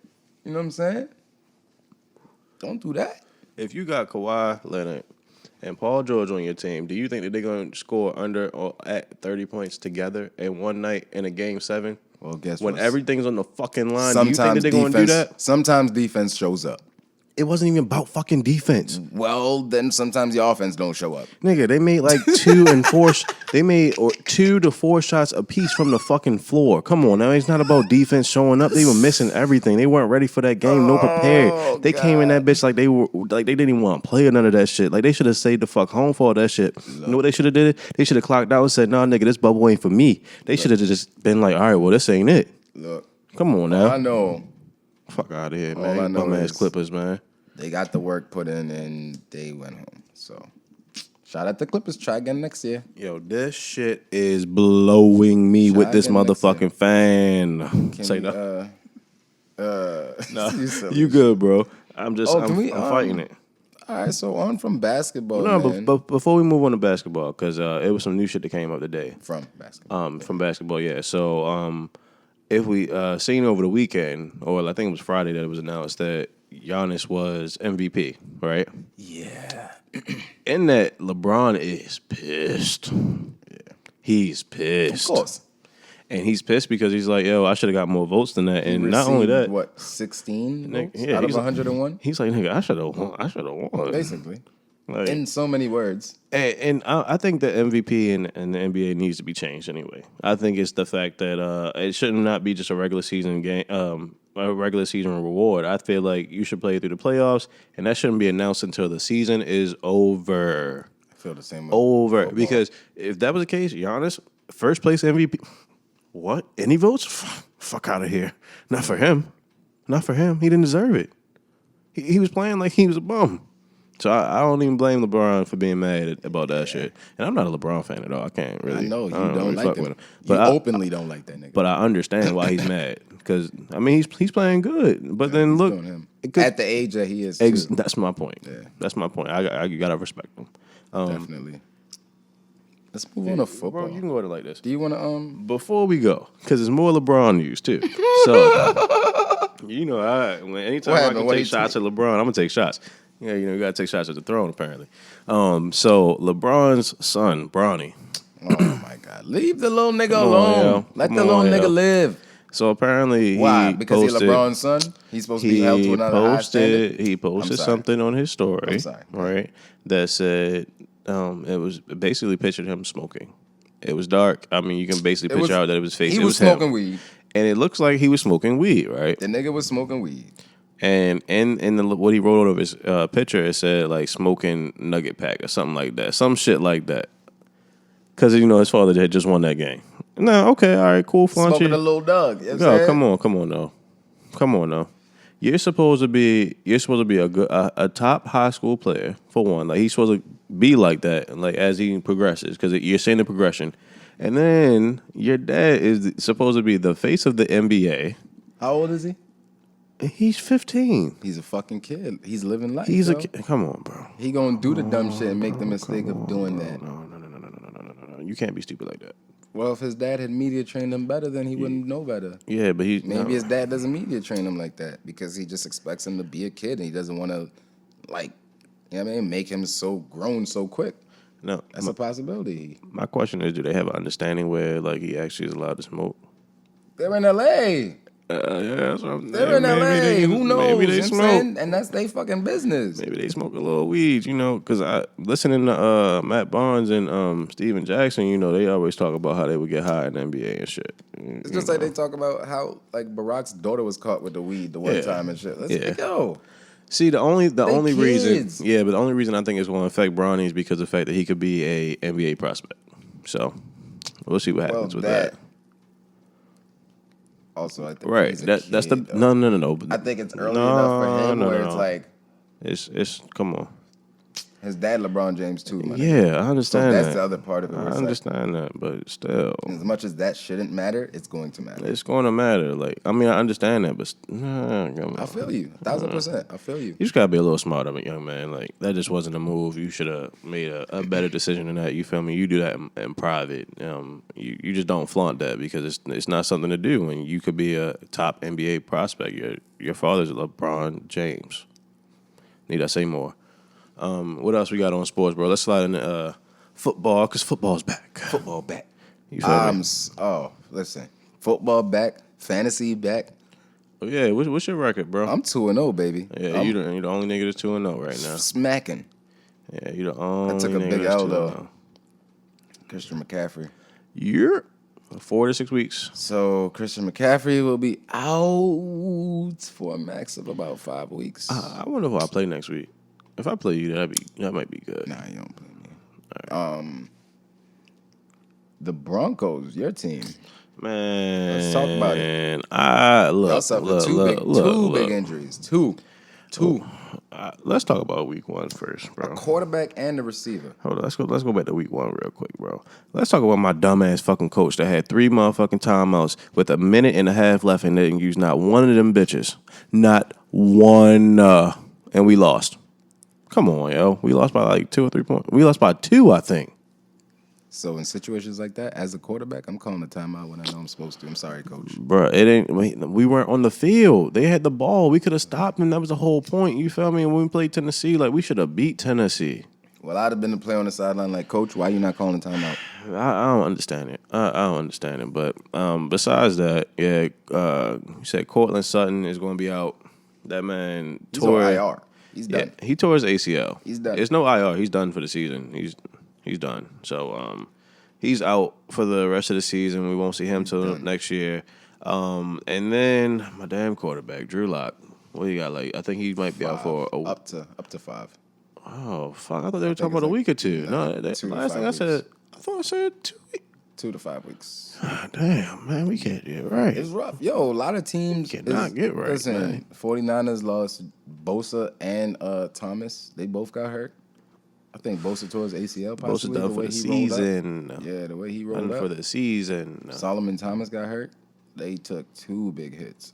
You know what I'm saying? Don't do that. If you got Kawhi Leonard and Paul George on your team, do you think that they're gonna score under or at 30 points together in one night in a game 7? Well, guess when what? everything's on the fucking line, do you think that they're gonna do that? Sometimes defense shows up. It wasn't even about fucking defense. Well, then sometimes your offense don't show up. Nigga, they made like 2 to 4 shots apiece from the fucking floor. Come on now, it's not about defense showing up. They were missing everything. They weren't ready for that game. No prepared. They came in that bitch like they didn't even want to play or none of that shit. Like they should have stayed the fuck home for all that shit. You know what they should have did? They should have clocked out and said, "Nah, nigga, this bubble ain't for me." They should have just been like, "All right, well, this ain't it." Look, come on now. I know. Fuck out of here, All man. I know Bum ass is Clippers, man. They got the work put in and they went home. So, shout out to Clippers. Try again next year. Yo, this shit is blowing me with this motherfucking fan. Say no. No, you good, bro. I'm fighting it. All right, so on from basketball. No, man. but before we move on to basketball, because it was some new shit that came up today. From basketball. From basketball, yeah. So, if we seen over the weekend, or I think it was Friday that it was announced that Giannis was MVP, right? Yeah. In that, LeBron is pissed. Yeah. He's pissed. Of course. And he's pissed because he's like, yo, I should have got more votes than that. And not only that. What, 16 votes out of 101? He's like, nigga, I should have won. Basically. Like, in so many words. And I think the MVP and the NBA needs to be changed anyway. I think it's the fact that it should not be just a regular season game, a regular season reward. I feel like you should play through the playoffs, and that shouldn't be announced until the season is over. I feel the same way. Over. Football. Because if that was the case, Giannis, first place MVP. What? Any votes? Fuck out of here. Not for him. Not for him. He didn't deserve it. He was playing like he was a bum. So I don't even blame LeBron for being mad about that shit. And I'm not a LeBron fan at all. I can't really. I know you don't like him. But you openly don't like that nigga. But I understand why he's mad. Because, I mean, he's playing good. But then look. At the age that he is. That's my point. Yeah. That's my point. You got to respect him. Definitely. Let's move on to football. Bro, you can go to like this. Do you want to Before we go, because there's more LeBron news too. So, you know, anytime I can take shots at LeBron, I'm gonna take shots. Yeah, you know, you gotta take shots at the throne apparently. So LeBron's son, Bronny. Oh my God! Leave the little nigga alone. Let the little nigga live. So apparently, because he's LeBron's son, he's supposed to be held to another high standard. He posted something on his story, right? That said. It was basically pictured him smoking. It was dark. I mean, you can basically picture out that it was face. He was smoking weed, and it looks like he was smoking weed, right? The nigga was smoking weed, and in what he wrote over his picture, it said like smoking nugget pack or something like that, some shit like that. Because you know his father had just won that game. No, okay, all right, cool, Flunchy. Smoking a little Doug. You know come on, no. You're supposed to be a top high school player for one. Like he's supposed to be like that, like as he progresses, because you're seeing the progression. And then your dad is supposed to be the face of the NBA. How old is he? He's 15. He's a fucking kid. He's living life. He's a kid. Come on, bro. He gonna do the dumb shit and make the mistake of doing that. No. You can't be stupid like that. Well, if his dad had media trained him better, then he wouldn't know better. Yeah, but maybe his dad doesn't media train him like that because he just expects him to be a kid and he doesn't want to, like, you know what I mean, make him so grown so quick. No, that's a possibility. My question is, do they have an understanding where like he actually is allowed to smoke? They're in L.A. Yeah, that's what I'm saying. They're in L.A. Who knows? Maybe they smoke, and that's their fucking business. Maybe they smoke a little weed, you know. Because I listening to Matt Barnes and Steven Jackson, you know, they always talk about how they would get high in the NBA and shit. It's just like they talk about how like Barack's daughter was caught with the weed the one time and shit. Let's go. See, the only reason, but the only reason I think it's going to affect Bronny is because of the fact that he could be a NBA prospect. So we'll see what happens with that. Also, I think that's the no. I think it's early enough for him where it's like it's come on. His dad, LeBron James, too. Yeah, I understand that. That's the other part of it. I understand that, but still, as much as that shouldn't matter, it's going to matter. It's going to matter. Like, I mean, I understand that, but I feel you, 1,000%. I feel you. You just gotta be a little smarter, young man. Like, that just wasn't a move. You should have made a better decision than that. You feel me? You do that in private. You just don't flaunt that because it's not something to do when you could be a top NBA prospect. Your father's LeBron James. Need I say more? What else we got on sports, bro? Let's slide into football, because football's back. Football back. You feel me? Listen. Football back. Fantasy back. Oh, yeah, what's your record, bro? I'm 2-0, baby. Yeah, you're the only nigga that's 2-0 right now. Smacking. Yeah, you're the only nigga. I took a big L, though. Christian McCaffrey. You're 4 to 6 weeks. So Christian McCaffrey will be out for a max of about 5 weeks. I wonder if I'll play next week. If I play you, that might be good. Nah, you don't play me. Right. The Broncos, your team. Man, let's talk about it. Y'all suffered two big injuries. Two. Let's talk about week 1 first, bro. A quarterback and a receiver. Hold on, let's go back to week 1 real quick, bro. Let's talk about my dumbass fucking coach that had 3 motherfucking timeouts with a minute and a half left and didn't use not one of them bitches. Not one. And we lost. Come on, yo. We lost by like 2 or 3 points. We lost by 2, I think. So in situations like that, as a quarterback, I'm calling a timeout when I know I'm supposed to. I'm sorry, coach. Bro, it ain't. We weren't on the field. They had the ball. We could have stopped them. That was the whole point. You feel me? When we played Tennessee, like, we should have beat Tennessee. Well, I'd have been the player on the sideline like, Coach, why you not calling a timeout? I don't understand it. I don't understand it. But besides that, yeah, you said Cortland Sutton is going to be out. That man tore IR. He's done. Yeah, he tore his ACL. He's done. There's no IR. He's done for the season. He's done. So he's out for the rest of the season. We won't see him till next year. And then my damn quarterback, Drew Lock. What do you got? Like, I think he might be out for up to 5. Oh fuck! I thought they were talking about a week or 2. No, last thing I said, I thought I said 2 weeks. 2 to 5 weeks. Damn, man, we can't get it right. It's rough. Yo, a lot of teams cannot get right. Listen, man. 49ers lost Bosa and Thomas. They both got hurt. I think Bosa tore his ACL possibly. Bosa done for the season. Yeah, the way he rolled up. For the season. Solomon Thomas got hurt. They took 2 big hits.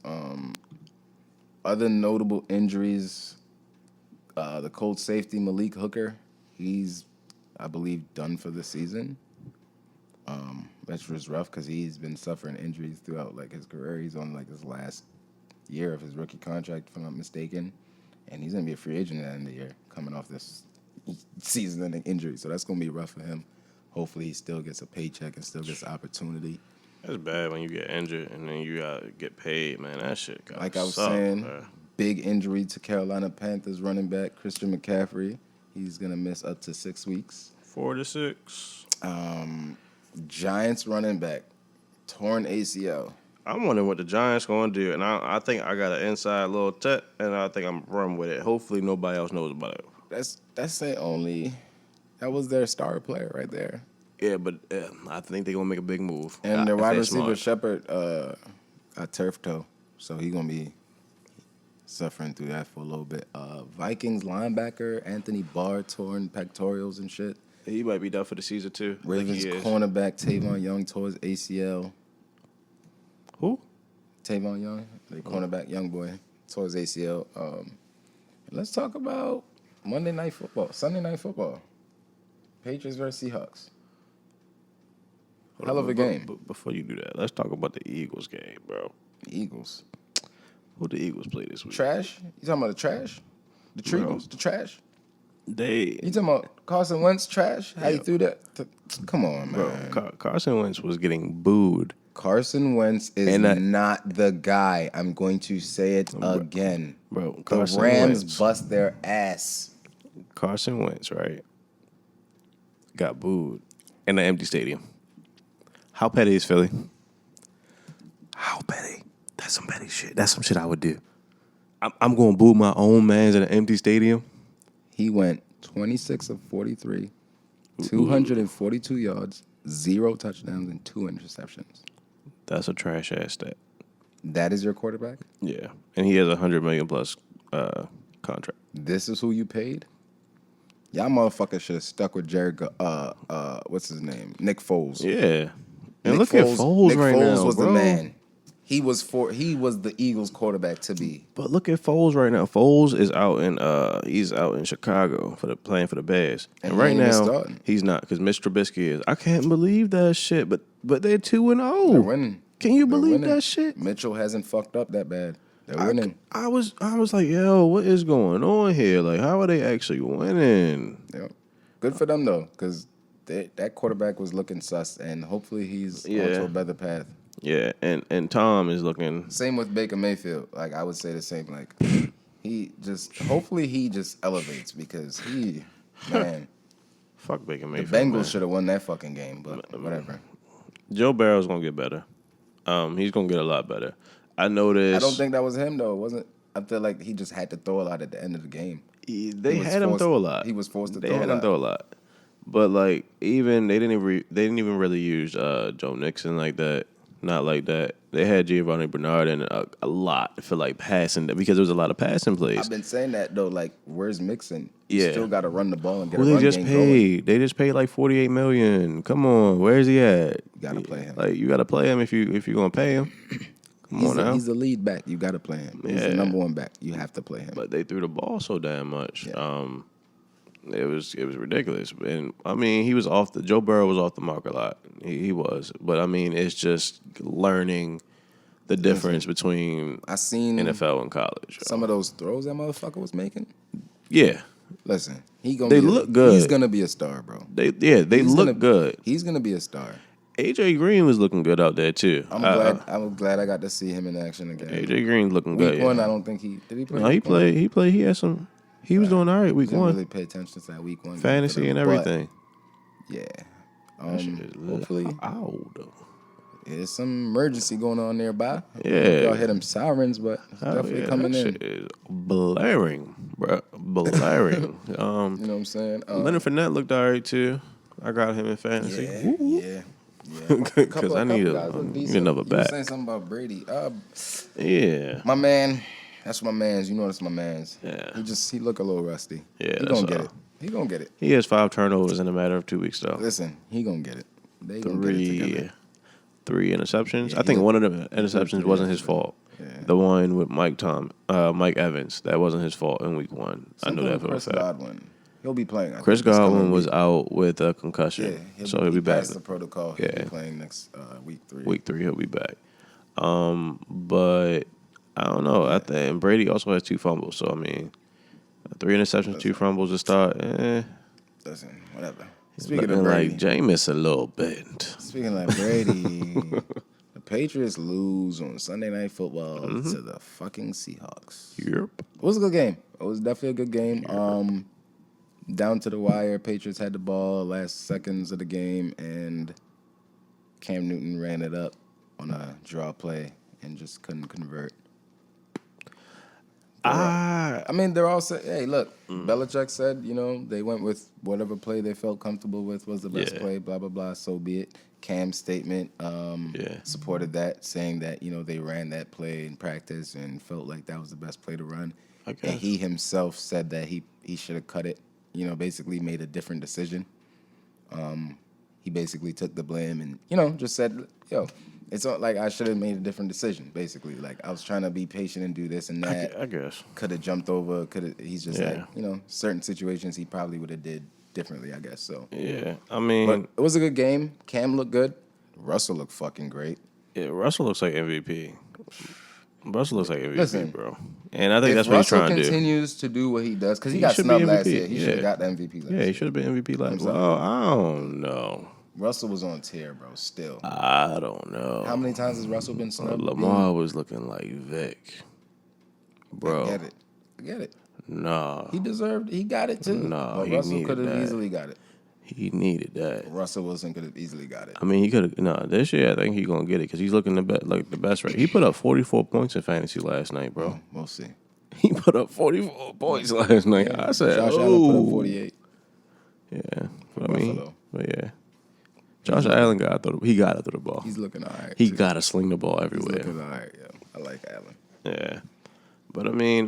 Other notable injuries, the Colts safety Malik Hooker, he's, I believe, done for the season. That's just rough because he's been suffering injuries throughout like his career. He's on like his last year of his rookie contract, if I'm not mistaken, and he's gonna be a free agent at the end of the year, coming off this season-ending injury. So that's gonna be rough for him. Hopefully, he still gets a paycheck and still gets the opportunity. That's bad when you get injured and then you gotta get paid, man. That shit got like I was saying, big injury to Carolina Panthers running back Christian McCaffrey. He's gonna miss up to 6 weeks. 4 to 6. Giants running back, torn ACL. I'm wondering what the Giants going to do, and I think I got an inside little tip, and I think I'm running with it. Hopefully, nobody else knows about it. That's their only. That was their star player right there. Yeah, but I think they're gonna make a big move. And their wide receiver Shepard got turf toe, so he's gonna be suffering through that for a little bit. Vikings linebacker Anthony Barr torn pectorals and shit. He might be done for the season too. Ravens cornerback Tavon Young tore his ACL. Who? Tavon Young, the cornerback, young boy, tore his ACL. Let's talk about Sunday Night Football. Patriots versus Seahawks. Hell of a game. But before you do that, let's talk about the Eagles game, bro. The Eagles. Who the Eagles play this week? Trash? You talking about the trash? The Treagles? The trash? You talking about Carson Wentz trash? How you threw that? Come on, man. Bro, Carson Wentz was getting booed. Carson Wentz is not the guy. I'm going to say it again. Bro, the Rams bust their ass. Carson Wentz, right, got booed in an empty stadium. How petty is Philly? How petty? That's some petty shit. That's some shit I would do. I'm going to boo my own mans in an empty stadium. He went 26 of 43, 242 yards, 0 touchdowns, and 2 interceptions. That's a trash ass stat. That is your quarterback? Yeah, and he has $100 million plus contract. This is who you paid? Y'all motherfuckers should have stuck with what's his name? Nick Foles. Yeah. And Nick look Foles, at Foles Nick right Foles now, was bro. the man. He was the Eagles quarterback to be. But look at Foles right now. Foles is out in he's out in Chicago playing for the Bears. And he right ain't even now starting. he's not because Mitch Trubisky is. I can't believe that shit. But they're 2-0. They're winning. Can you They're believe winning. that shit? Mitchell hasn't fucked up that bad. They're winning. I was like, yo, what is going on here? Like, how are they actually winning? Yep. Good for them though, because that quarterback was looking sus, and hopefully he's onto a better path. Yeah, and Tom is looking. Same with Baker Mayfield. Like I would say the same. Like hopefully he just elevates because man. Fuck Baker Mayfield. The Bengals should have won that fucking game, but whatever. Joe Burrow's gonna get better. He's gonna get a lot better. I noticed. I don't think that was him though. It wasn't. I feel like he just had to throw a lot at the end of the game. They had him throw a lot. He was forced to they throw a lot. They had him throw a lot. But like even they didn't even really use Joe Mixon like that. Not like that. They had Giovanni Bernard in a lot for like passing because there was a lot of passing plays. I've been saying that though. Like, where's Mixon? Yeah. You still got to run the ball and get Who a they run just game paid? going. They just paid like $48 million. Come on, where's he at? You got to play him. Like you got to play him if you're gonna pay him. Come on now. He's the lead back. You got to play him. He's the number one back. You have to play him. But they threw the ball so damn much. Yeah. It was ridiculous. And I mean, Joe Burrow was off the mark a lot. He was. But I mean, it's just learning the difference between I seen NFL and college. Some of those throws that motherfucker was making. Yeah. Listen, they look good. He's gonna be a star, bro. They look good. He's gonna be a star. AJ Green was looking good out there too. I'm glad I got to see him in action again. AJ Green's looking week good. Week 1, yeah. I don't think he play. No, he played. He played. He had some. He was doing all right week Didn't 1. really pay attention to that week 1 Fantasy and everything. Yeah. Hopefully. Ow. There's some emergency going on nearby. Yeah. Y'all hear them sirens, but it's definitely coming that in. Shit is blaring, bro. Blaring. You know what I'm saying? Leonard Fournette looked all right too. I got him in fantasy. Yeah. Because I need another You back. were saying something about Brady. Yeah. My man. That's my man's. You know that's my man's. Yeah. He look a little rusty. Yeah, He gonna get it. He gonna get it. He has 5 turnovers in a matter of 2 weeks though. Listen, he gonna get it. They gonna get it together. 3 interceptions. Yeah, I think one of the interceptions wasn't his fault. Yeah. The one with Mike Evans, that wasn't his fault in week 1. I knew that for a Chris fact. Godwin. He'll be playing. Chris Godwin was out with a concussion, Yeah, so he'll be back. That's the protocol. He'll be playing next week 3. Week 3, he'll be back. But I don't know. I think Brady also has 2 fumbles, so I mean, 3 interceptions, 2 fumbles to start. Listen, whatever. Speaking Looking of Brady, like Jameis a little bit. Speaking like Brady, the Patriots lose on Sunday Night Football to the fucking Seahawks. Yep. It was a good game. It was definitely a good game. Down to the wire, Patriots had the ball last seconds of the game, and Cam Newton ran it up on a draw play and just couldn't convert. I mean, they're all saying, hey, look, Belichick said, they went with whatever play they felt comfortable with was the best play, blah, blah, blah, so be it. Cam's statement supported that, saying that, they ran that play in practice and felt like that was the best play to run. Okay. And he himself said that he should have cut it, basically made a different decision. He basically took the blame and, just said, it's not like I should have made a different decision, basically. Like, I was trying to be patient and do this and that. I guess. Could have jumped over. He's just like, certain situations he probably would have did differently, I guess. So yeah, I mean. But it was a good game. Cam looked good. Russell looked fucking great. Yeah, Russell looks like MVP. Russell looks like MVP, Listen, bro. And I think that's what he's trying to do. If Russell continues to do what he does, because he got snubbed last year. He should have got the MVP last year. Yeah, he should have been MVP last year. Oh, I don't know. Russell was on tear, bro, still. I don't know. How many times has Russell been snubbed? Lamar was looking like Vic. Bro. I get it. Nah. He got it too. Nah, but Russell could have easily got it. He needed that. Russell Wilson could have easily got it. I mean, he could have. No, this year I think he's going to get it because he's looking the best right. He put up 44 points in fantasy last night, bro. Oh, we'll see. He put up 44 points last night. Yeah. I said, Josh Allen put up 48. Yeah. But I mean, Josh Allen got to throw the ball. He's looking all right. He got to sling the ball everywhere. He's looking all right, yeah. I like Allen. Yeah. But I mean,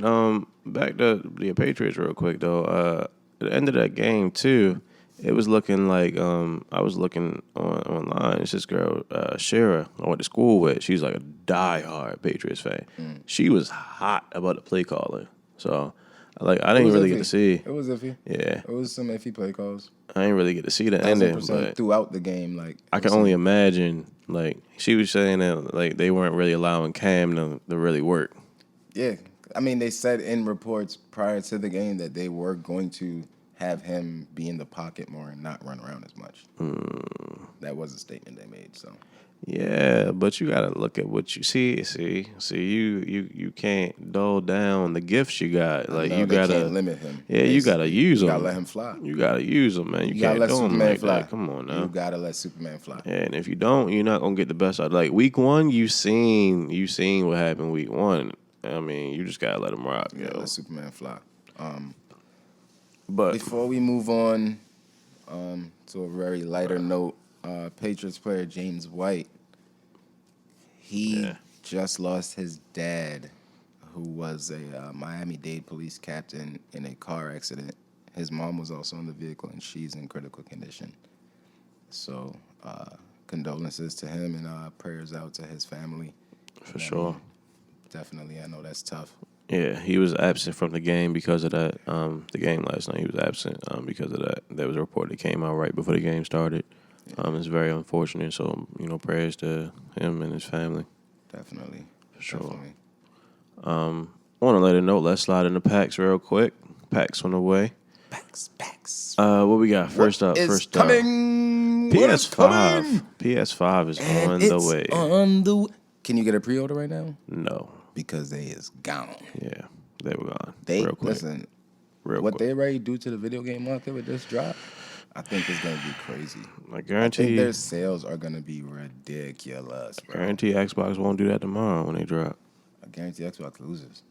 back to the Patriots real quick though. at the end of that game too, it was looking like I was looking online. It's this girl, Shara, I went to school with. She's like a diehard Patriots fan. She was hot about the play calling. So I didn't really get to see. It was iffy. Yeah. It was some iffy play calls. I didn't really get to see the ending, 1,000% but throughout the game. Like I can only imagine. Like she was saying that like they weren't really allowing Cam to really work. Yeah, I mean they said in reports prior to the game that they were going to have him be in the pocket more and not run around as much. That was a statement they made. So yeah, but you gotta look at what you see. You can't dull down the gifts you got. Like you gotta can't limit him. Yeah, you gotta use them. You gotta let him fly. You gotta use them, man. You can't let do them Superman like fly. that. Come on now. You gotta let Superman fly. Yeah, and if you don't, you're not gonna get the best out. Like week 1, you seen what happened week 1. I mean, you just gotta let him rock. Yeah, let Superman fly. But before we move on to a very lighter note, Patriots player James White, he just lost his dad, who was a Miami-Dade police captain in a car accident. His mom was also in the vehicle, and she's in critical condition. So, condolences to him and prayers out to his family. For sure. Definitely, I know that's tough. Yeah, he was absent from the game because of that. The game last night, he was absent because of that. There was a report that came out right before the game started. It's very unfortunate. So, prayers to him and his family. Definitely. For sure. Definitely. On a later note, let's slide into packs real quick. Packs on the way. Packs. What we got? First up. Coming? PS5. PS5 is on the way. Can you get a pre-order right now? No. Because they is gone. Yeah, they were gone. Real quick. What they ready to do to the video game market with this drop, I think it's gonna be crazy. I guarantee. I think their sales are gonna be ridiculous, bro. Guarantee Xbox won't do that tomorrow when they drop. I guarantee Xbox loses.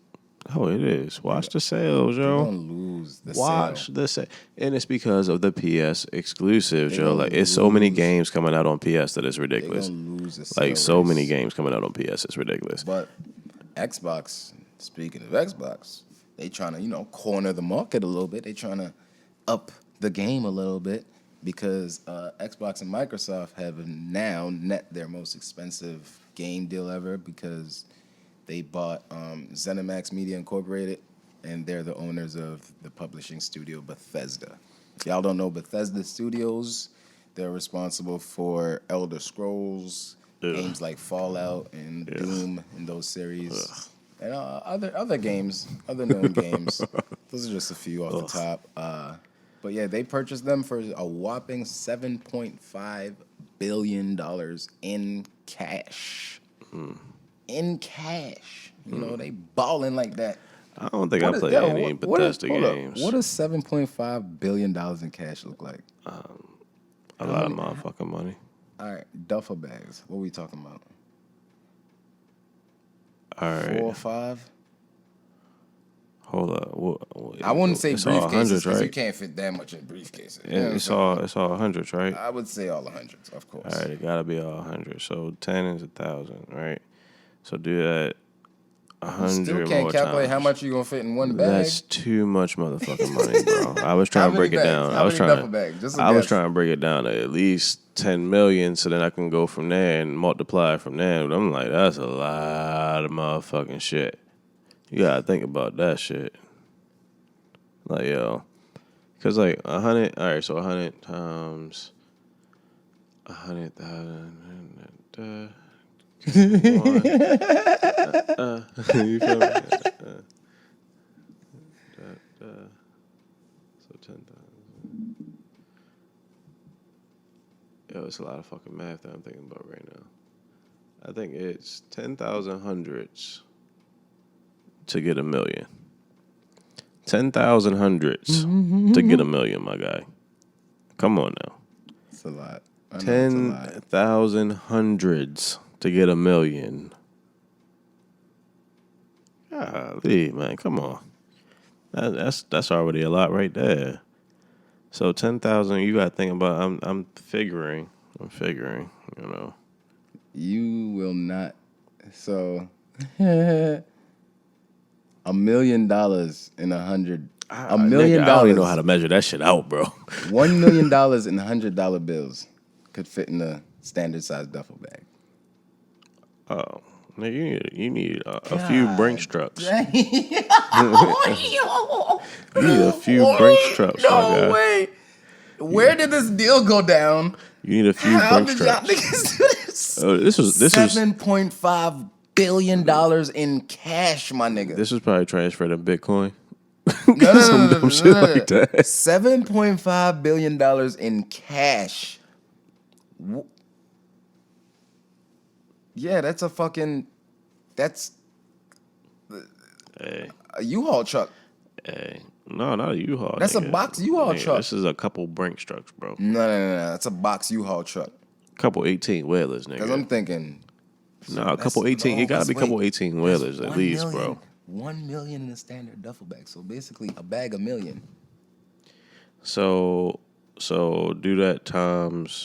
Oh, it is. Watch the sales, yo. They're gonna lose the Watch sale. the sale. And it's because of the PS exclusives, yo. Like, it's so many games coming out on PS that it's ridiculous. They're gonna lose the sale Like, so race. many games coming out on PS, it's ridiculous. But Xbox, speaking of Xbox, they trying to, corner the market a little bit. They trying to up the game a little bit because Xbox and Microsoft have now net their most expensive game deal ever because they bought ZeniMax Media Incorporated, and they're the owners of the publishing studio Bethesda. If y'all don't know Bethesda Studios, they're responsible for Elder Scrolls, games like Fallout and Doom and those series. And other games, other known games. Those are just a few off the top. But yeah, they purchased them for a whopping $7.5 billion in cash. In cash. They balling like that. I don't think I play any Bethesda games. What does $7.5 billion in cash look like? A lot of motherfucking money. All right, duffel bags. What are we talking about? All right. 4 or 5? Hold up. I wouldn't say briefcases because right? you can't fit that much in briefcases. It's all hundreds, right? I would say all the hundreds, of course. All right, it gotta be all 100. So 10 is 1,000, right? So do that 100 Still can't more calculate times. how much you're gonna fit in one bag. That's too much motherfucking money, bro. I was trying to break it down. I was trying to break it down to at least 10 million, so then I can go from there and multiply from there. But I'm like, that's a lot of motherfucking shit. You gotta think about that shit. Like, yo, because like 100. All right, so 100 times 100,000. You feel me? So 10,000. Yo, it's a lot of fucking math that I'm thinking about right now. I think it's 10,000 hundreds to get a million. 10,000 hundreds to get a million, my guy. Come on now. It's a lot. 10,000 hundreds to get a million. Golly, man, come on. That's already a lot right there. So 10,000, you got to think about. I'm figuring. You will not. So $1 million in 100 $1 million. Nigga, I don't even know how to measure that shit out, bro. $1 million in $100 bills could fit in a standard size duffel bag. Oh, nigga, you need a few Brinks trucks. You need a few Brinks trucks, my guy. Wait. Where did this deal go down? You need a few Brinks trucks. How did y'all niggas do this? This was $7.5 billion in cash, my nigga. This was probably transferred to Bitcoin. No, shit like that. $7.5 billion in cash. Yeah, that's a U-Haul truck. Hey, no, not a U-Haul. That's nigga. a box U-Haul truck. This is a couple Brinks trucks, bro. No. That's a box U-Haul truck. Couple 18-wheelers, nigga. Because I'm thinking... No, a couple 18... it gotta be a couple 18-wheelers at least, bro. 1 million in a standard duffel bag. So basically a bag $1 million. So do that times...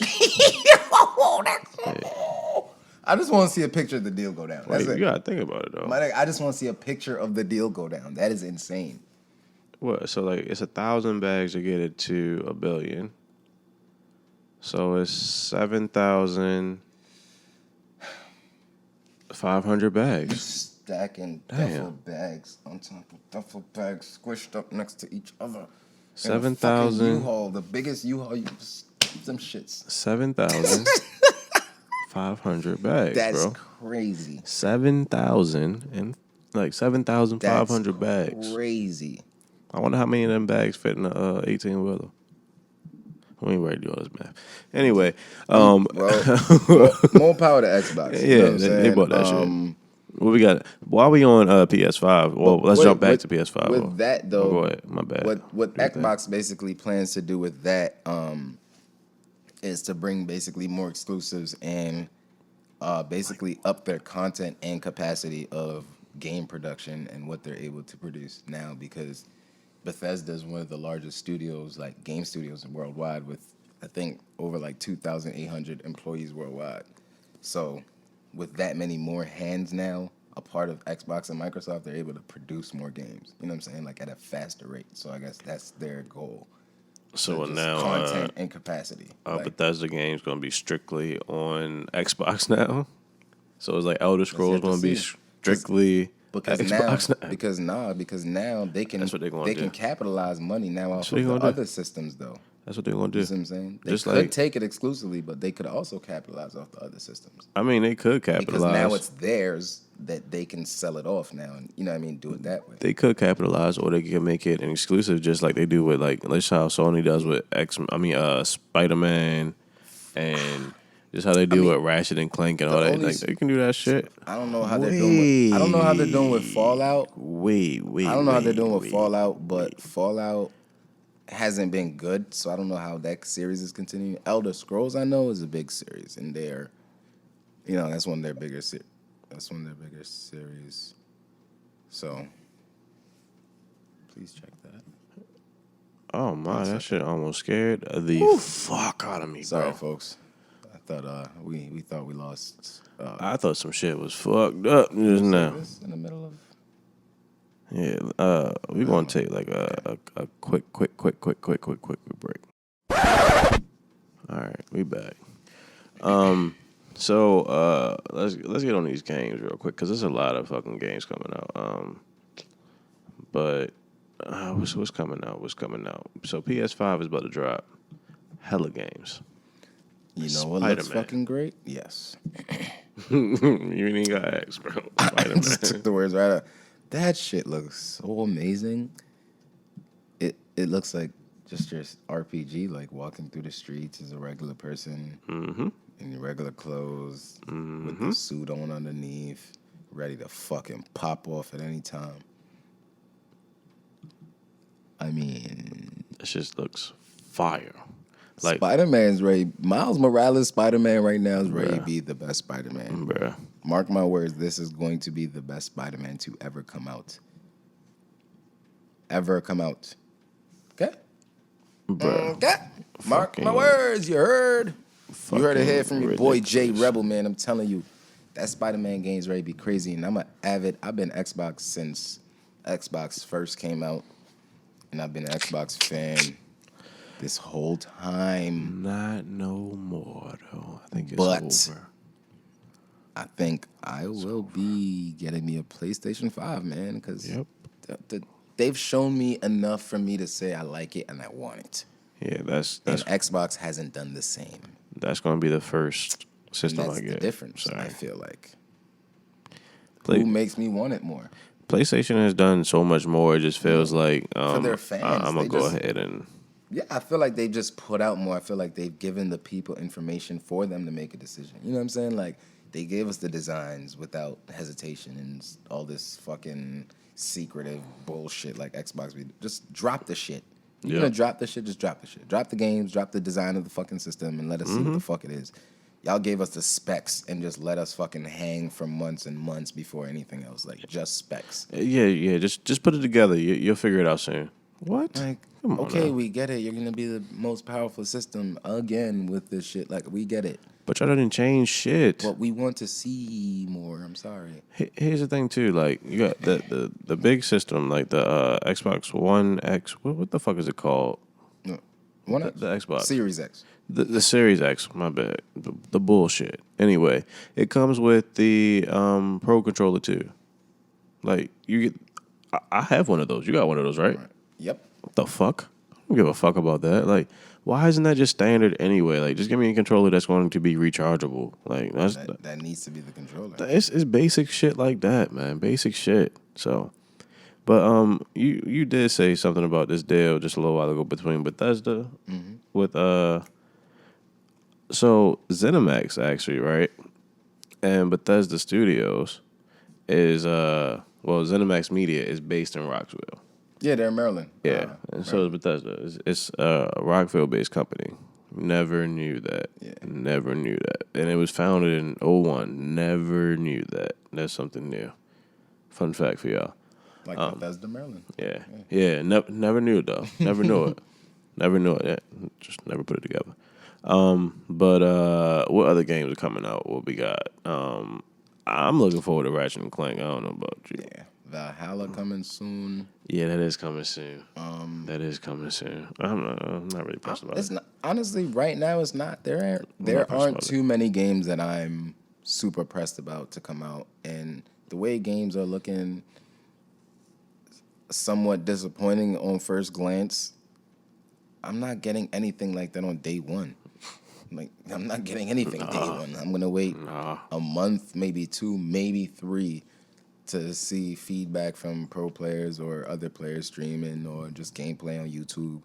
I just want to see a picture of the deal go down. That's it. You gotta think about it, though. I just want to see a picture of the deal go down. That is insane. What? So, like, it's 1,000 bags to get it to $1 billion. So it's 7,500 bags. Stacking duffel bags on top of duffel bags squished up next to each other. 7,000. U-Haul, the biggest U-Haul. You just keep them shits. 7,500 bags, That's bro. Crazy. 7,500 bags. Crazy. I wonder how many of them bags fit in a 18-wheeler. We ain't ready to do all this math. Anyway, well, more power to Xbox. Yeah, you know they bought that shit. What we got? While we on PS5, well, let's jump back to PS5. With that though, go ahead. My bad. What Xbox basically plans to do with that is to bring basically more exclusives and basically up their content and capacity of game production and what they're able to produce now, because Bethesda is one of the largest studios, like game studios worldwide, with I think over like 2,800 employees worldwide. So with that many more hands now, a part of Xbox and Microsoft, they're able to produce more games. You know what I'm saying? Like at a faster rate. So I guess that's their goal. So now content and capacity. Bethesda games gonna be strictly on Xbox now. So it's like Elder Scrolls gonna be strictly Xbox now. Because now they can That's what they're gonna do. Can capitalize money now off of the other systems though. That's what they're gonna do. You see what I'm saying? They could take it exclusively, but they could also capitalize off the other systems. I mean, they could capitalize. Because now it's theirs that they can sell it off now, and you know what I mean, do it that way. They could capitalize, or they can make it an exclusive, just like they do with like let's how Sony does with Spider-Man, and just how they do with Ratchet and Clank and all that. Like they can do that shit. I don't know how they're doing. I don't know how they're doing with Fallout. I don't know how they're doing with Fallout, but Fallout hasn't been good, so I don't know how that series is continuing. Elder Scrolls, I know, is a big series, and they're, that's one of their bigger series. So, please check that. Oh my, that shit almost scared the fuck out of me, Sorry, bro. folks. I thought we thought we lost. I thought some shit was fucked up just now. In the middle of. Yeah, we're gonna take like a quick break. All right, we back. So let's get on these games real quick because there's a lot of fucking games coming out. But what's coming out? So PS5 is about to drop hella games. You know what looks fucking great? Yes. You ain't even gotta ask, bro. I just took the words right out. That shit looks so amazing. It looks like just your RPG, like walking through the streets as a regular person in your regular clothes with the suit on underneath, ready to fucking pop off at any time. I mean, that just looks fire. Like Spider-Man's ready. Miles Morales' Spider-Man right now is ready to be the best Spider-Man. Bruh. Mark my words, this is going to be the best Spider-Man to ever come out. Okay? Bruh. Okay? Mark my words, you heard? You heard it here from your boy Jay ridiculous. Rebel, man. I'm telling you, that Spider-Man game's ready to be crazy. And I've been Xbox since Xbox first came out. and I've been an Xbox fan this whole time. Not no more though. I think But it's over. I think I will be getting me a PlayStation 5, man, because Yep. they've shown me enough for me to say I like it and I want it. Yeah, that's And Xbox hasn't done the same. that's gonna be the first system And that's I get. the difference, Sorry. I feel like. Play- Who makes me want it more? PlayStation has done so much more. It just feels like For their fans, I'm gonna they go just- ahead and Yeah, I feel like they just put out more. I feel like they've given the people information for them to make a decision. You know what I'm saying? Like, they gave us the designs without hesitation and all this fucking secretive bullshit like Xbox. Just drop the shit. You're gonna drop the shit, just drop the shit. Drop the games, drop the design of the fucking system, and let us see what the fuck it is. Y'all gave us the specs and just let us fucking hang for months and months before anything else. Like, just specs. yeah. Just put it together. You'll figure it out soon. What? Like, Come on okay, now. we get it. You're gonna be the most powerful system again with this shit. Like, we get it. But y'all didn't change shit. But we want to see more. I'm sorry. Here's the thing too. Like you got the big system, like the Xbox One X. What the fuck is it called? No. One The Xbox. Series X. The Series X, my bad. The bullshit. Anyway, it comes with the Pro controller too. Like you get, I have one of those. You got one of those, right? Yep. What the fuck? I don't give a fuck about that. Like, why isn't that just standard anyway? Like, just give me a controller that's going to be rechargeable. Like That needs to be the controller. it's basic shit like that, man. Basic shit. So, but you did say something about this deal just a little while ago between Bethesda with so ZeniMax actually, right? And Bethesda Studios is ZeniMax Media is based in Rockville. Yeah, they're in Maryland. Yeah, and so is Bethesda. It's a Rockville-based company. Never knew that. Yeah. Never knew that. And it was founded in 2001. Never knew that. That's something new. Fun fact for y'all. Like Bethesda, Maryland. Yeah. Never knew it, though. Never knew it. Never knew it. Yeah. Just never put it together. But what other games are coming out? What we got? I'm looking forward to Ratchet and Clank. I don't know about you. Yeah. Valhalla coming soon. Yeah, that is coming soon. That is coming soon. I'm not really pressed about It's it. not, honestly, right now it's not. There not pressed aren't about too many games that I'm super pressed about to come out. And the way games are looking somewhat disappointing on first glance, I'm not getting anything like that on day one. Like, I'm not getting anything day one. I'm going to wait a month, maybe 2, maybe 3 to see feedback from pro players or other players streaming or just gameplay on YouTube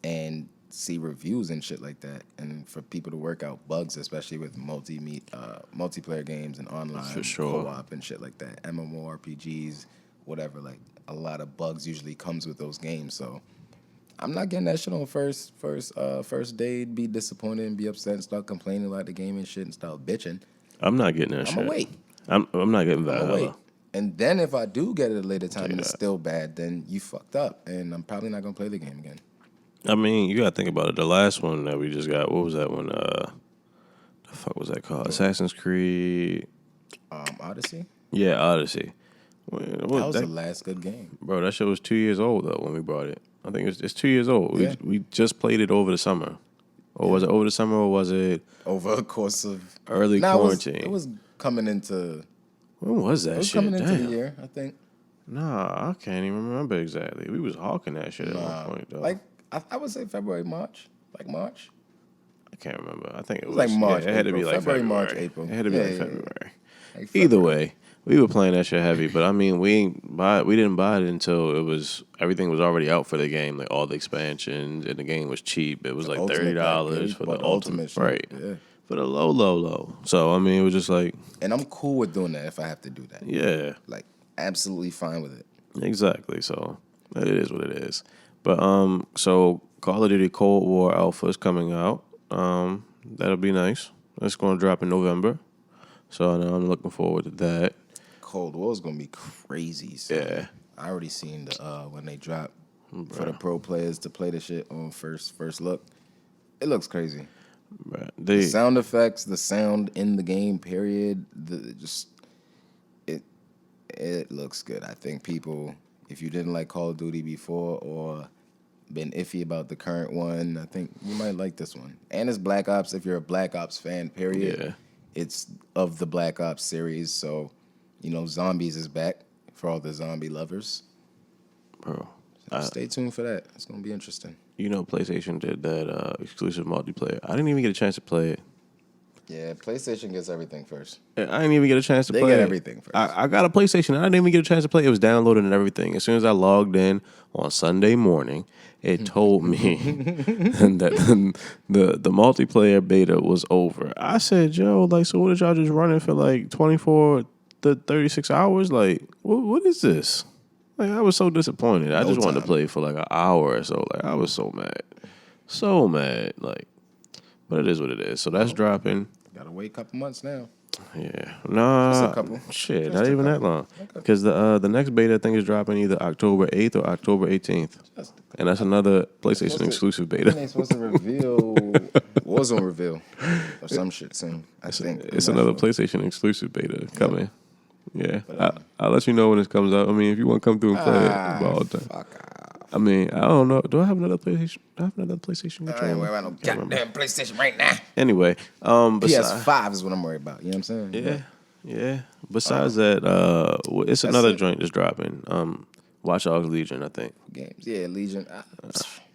and see reviews and shit like that. And for people to work out bugs, especially with multiplayer games and online For sure. co-op and shit like that, MMORPGs, whatever. Like, a lot of bugs usually comes with those games. So I'm not getting that shit on first day. Be disappointed and be upset and start complaining about the game and shit and start bitching. I'm not getting that shit. I'ma wait. I'm not getting I'ma Valhalla. wait. And then if I do get it at a later time and it's still bad, then you fucked up, and I'm probably not gonna play the game again. I mean, you gotta think about it. The last one that we just got, what was that one? The fuck was that called? Assassin's Creed. Odyssey. Yeah, Odyssey. That was the last good game. Bro, that shit was 2 years old though when we brought it. I think it's 2 years old. Yeah. We just played it over the summer. Or was it over the summer or was it Over a course of early quarantine? It was coming into. When was that It was shit? coming into Damn. the year, I think. Nah, I can't even remember exactly. We was hawking that shit at one point though. Like I would say February, March, like March. I can't remember. I think it was like March, Yeah, it had to be April. like February, February. March, April. It had to be Yeah, like yeah, February. Like Either February. way, we were playing that shit heavy, but I mean, we didn't buy it until everything was already out for the game, like all the expansions, and the game was cheap. It was like Ultimate $30 package, for but the ultimate, shit, right? Yeah. For the low. So I mean, it was just like, And I'm cool with doing that if I have to do that. yeah, Like, absolutely fine with it. exactly. So it is what it is. But so Call of Duty Cold War Alpha is coming out. That'll be nice. It's going to drop in November. So I'm looking forward to that. Cold War is gonna be crazy. So Yeah. I already seen the when they drop for the pro players to play the shit on first look. It looks crazy. Right. The sound effects, the sound in the game, period. It looks good. I think people, if you didn't like Call of Duty before or been iffy about the current one, I think you might like this one. And it's Black Ops if you're a Black Ops fan, period. Yeah. It's of the Black Ops series, so, Zombies is back for all the zombie lovers. Bro. Stay tuned for that. It's going to be interesting. PlayStation did that exclusive multiplayer. I didn't even get a chance to play it. Yeah, PlayStation gets everything first. I didn't even get a chance to play it. They get everything first. I got a PlayStation. I didn't even get a chance to play it. It was downloaded and everything. As soon as I logged in on Sunday morning, it told me that the multiplayer beta was over. I said, yo, so what did y'all just running for 24 to 36 hours? What is this? I was so disappointed. I just wanted to play for an hour or so. I was so mad. So mad. But it is what it is. So that's dropping. Gotta wait a couple months now. Yeah. Nah. Just a couple. Shit, Just not even that long. Because the next beta I think is dropping either October 8th or October 18th. And that's another PlayStation exclusive beta. They supposed to reveal Warzone reveal or some shit soon. I think it's another PlayStation exclusive beta coming. Yeah. I'll let you know when it comes out. I mean, if you want to come through and play it, all the time. Fuck off. I mean, I don't know. Do I have another PlayStation? I have another PlayStation controller. I ain't worried about no goddamn PlayStation right now. Anyway, PS5 is what I'm worried about. You know what I'm saying? Yeah. Besides that, it's another joint that's dropping. Watch Dogs Legion, I think. Games, yeah, Legion.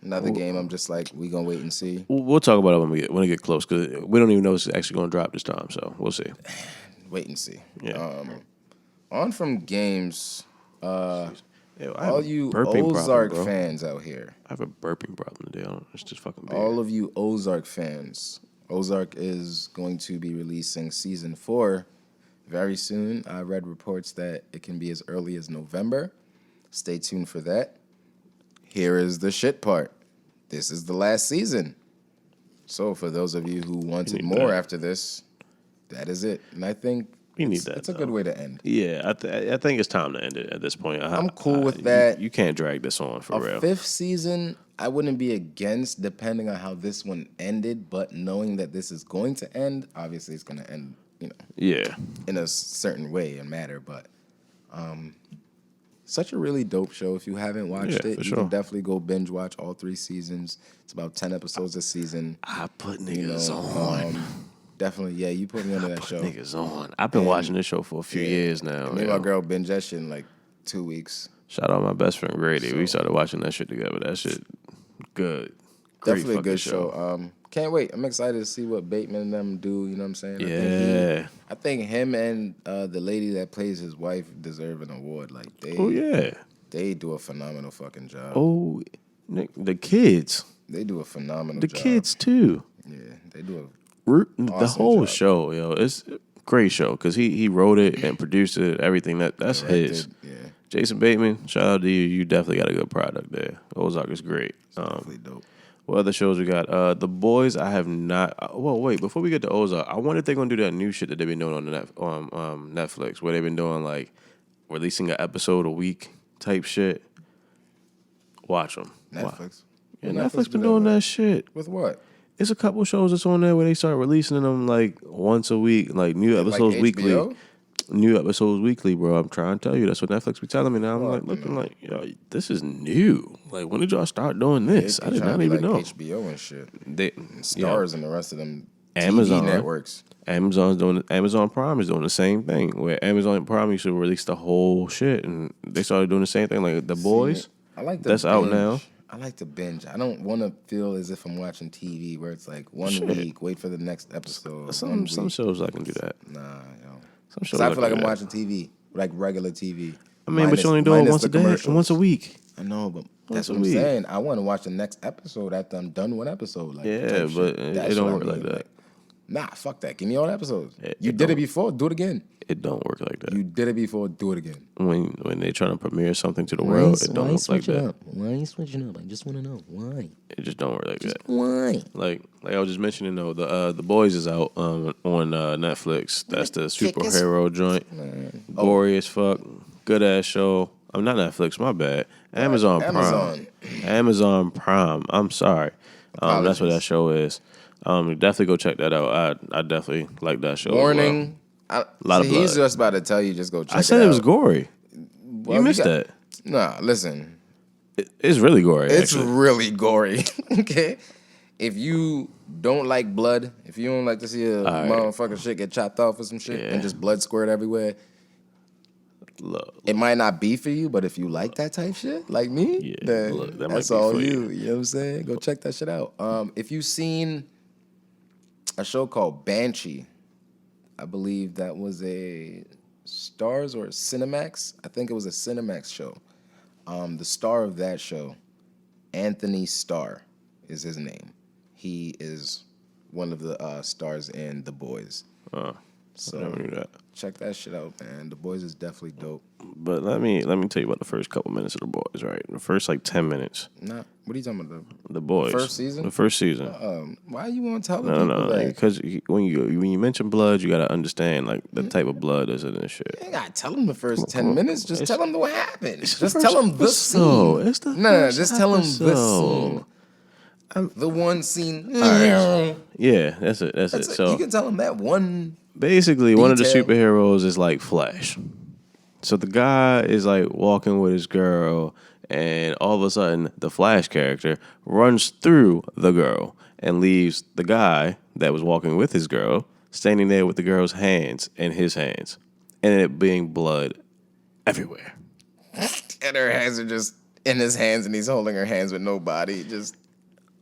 Another game. I'm just we gonna wait and see. We'll talk about it when we get close because we don't even know if it's actually gonna drop this time. So we'll see. Wait and see. Yeah. On from games. All you Ozark fans out here. I have a burping problem today. It's just fucking bad. All of you Ozark fans. Ozark is going to be releasing season 4 very soon. I read reports that it can be as early as November. Stay tuned for that. Here is the shit part. This is the last season. So for those of you who wanted more after this, that is it. And I think it's a good way to end. Yeah, I think it's time to end it at this point. I'm cool with that. You can't drag this on for real. A 5th season, I wouldn't be against, depending on how this one ended. But knowing that this is going to end, obviously it's going to end, in a certain way and matter. But such a really dope show. If you haven't watched it, you can definitely go binge watch all 3 seasons. It's about 10 episodes a season. I put niggas on. Definitely, yeah, you put me under that show. Niggas on. I've been watching this show for a few years now. Me and my girl binge that shit in 2 weeks. Shout out my best friend Grady. We started watching that shit together. That shit, good. Definitely a good show. Can't wait. I'm excited to see what Bateman and them do. You know what I'm saying? Yeah. I think him and the lady that plays his wife deserve an award. They do a phenomenal fucking job. Oh, the kids. They do a phenomenal job. The kids too. Yeah, they do a the whole show, yo, it's a great show because he wrote it and produced it. Everything that's his. Yeah. Jason Bateman, shout out to you. You definitely got a good product there. Ozark is great. Definitely dope. What other shows we got? The Boys. I have not. Well, wait. Before we get to Ozark, I wonder if they're gonna do that new shit that they've been doing on Netflix, where they've been doing releasing an episode a week type shit. Watch them. Netflix. Yeah, Netflix been doing that shit. With what? It's a couple shows that's on there where they start releasing them once a week, new episodes weekly. New episodes weekly, bro. I'm trying to tell you. That's what Netflix be telling me now. I'm looking yo, this is new. When did y'all start doing this? I did not even know. HBO and shit. And Stars and the rest of them Amazon TV networks. Amazon Prime is doing the same thing. Where Amazon Prime used to release the whole shit, and they started doing the same thing. The Boys. I like that's binge. out now. I like to binge. I don't want to feel as if I'm watching TV where it's 1 week, wait for the next episode. Some shows I can do that. Nah, yo. Some shows I feel like I'm watching TV, regular TV. I mean, but you only do it once a day, once a week. I know, but that's what I'm saying. I want to watch the next episode after I'm done one episode. But it don't work like that. Nah, fuck that. Give me all the episodes. You did it before, do it again. It don't work like that. You did it before, do it again. When they trying to premiere something to the world, it don't work like that. Why are you switching up? I just want to know why. It just don't work like that. Why? Like I was just mentioning though, the Boys is out on Netflix. That's the superhero joint. Gory as fuck. Good ass show. I'm not Netflix. My bad. Amazon Prime. Amazon Prime. I'm sorry. That's what that show is. Definitely go check that out. I definitely like that show. Warning. A lot of blood. He's just about to tell you just go check it out. I said it was gory. Well, you missed that. Nah, listen. It's really gory. It's actually. really gory. Okay? If you don't like blood, if you don't like to see a motherfucker shit get chopped off or some shit and just blood squirt everywhere, it might not be for you, but if you like that type shit, like me, then that that's might be all for you. You know what I'm saying? Go check that shit out. If you've seen a show called Banshee, I believe that was a Stars or Cinemax. I think it was a Cinemax show. The star of that show, Anthony Starr, is his name. He is one of the stars in The Boys. So I never knew that. check that shit out, man. The Boys is definitely dope. But let me tell you about the first couple minutes of The Boys, right? The first like 10 minutes. Nah, what are you talking about? The Boys. First season? The first season. Why you want to tell the people No, that? because when you mention blood, you gotta understand like the type of blood is in this shit. You ain't gotta tell them the first 10 minutes. Just tell them what happened. It's Just the tell first them the scene. episode. It's the No, first just tell them the episode. scene. The one scene. Yeah, that's it. So you can tell them that one. basically, one of the detail. superheroes is like Flash. So the guy is like walking with his girl, and all of a sudden, the Flash character runs through the girl and leaves the guy that was walking with his girl standing there with the girl's hands in his hands, and it being blood everywhere. And her hands are just in his hands, and he's holding her hands with no body. It's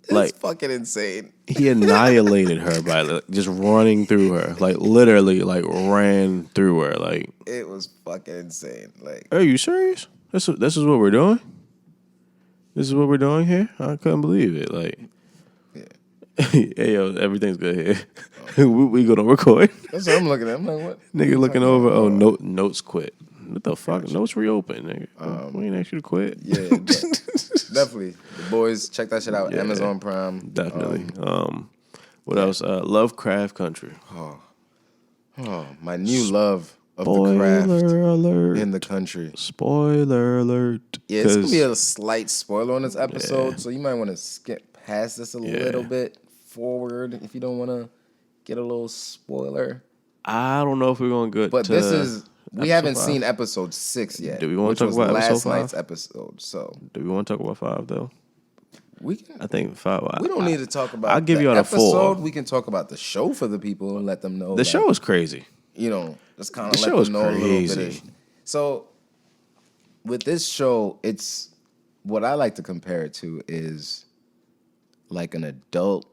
Like- fucking insane. He annihilated her by like, just running through her, like literally, like ran through her. Like, It was fucking insane. Like, are you serious? This is what we're doing. This is what we're doing here. I couldn't believe it. Like, hey yo, everything's good here. we gonna record. that's what I'm looking at. I'm like, what? Nigga looking over. Oh, notes quit. What the fuck? Notes reopen. Nigga. We ain't asked you to quit. Yeah, definitely. The Boys, check that shit out. Yeah. Amazon Prime. Definitely. What else? Lovecraft Country. Oh, my new love of Spoiler the craft alert. in the country. Spoiler alert. Yeah, it's gonna be a slight spoiler on this episode, so you might want to skip past this a little bit forward if you don't want to get a little spoiler. I don't know if we're going to get But to this is we haven't 5. seen episode 6 yet. Do we wanna which talk was about last episode 5? night's episode? So Do we want to talk about 5 though? we can. I think 5. We don't need to talk about. I'll give the you out a episode. 4. We can talk about the show for the people and let them know. The show is crazy. You know, just kind The of show let is them know a little crazy. bit. So with this show, it's what I like to compare it to is like an adult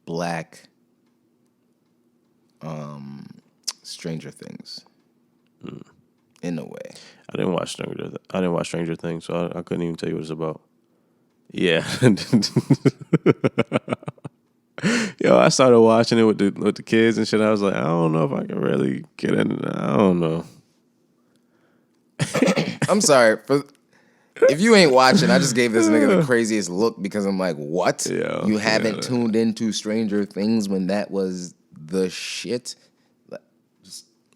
black Stranger Things. In a way. I didn't watch Stranger Things, so I couldn't even tell you what it's about. Yeah. Yo, I started watching it with the kids and shit. I was like, I don't know if I can really get in. I don't know. I'm sorry if you ain't watching. I just gave this nigga the craziest look because I'm like, what? Yeah, You haven't tuned into Stranger Things when that was the shit?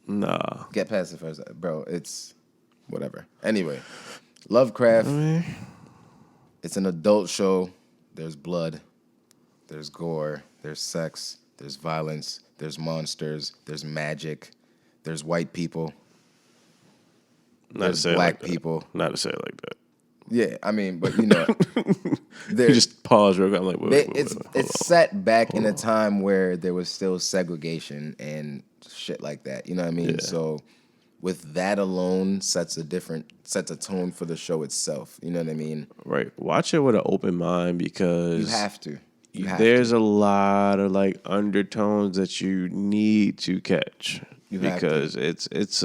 Nah. Get past it first, bro. It's whatever. Anyway, Lovecraft. It's an adult show. There's blood. There's gore. There's sex. There's violence. There's monsters. There's magic. There's white people. Not to There's say it black like that. people. Not to say it like that. Yeah, I mean, but you know, You there's just pause real quick. I'm like, wait, it's hold it's on. set back in a time where there was still segregation and shit like that. You know what I mean? Yeah. So with that alone sets a tone for the show itself. You know what I mean? Right. Watch it with an open mind because You have to. there's a lot of like undertones that you need to catch You have because it's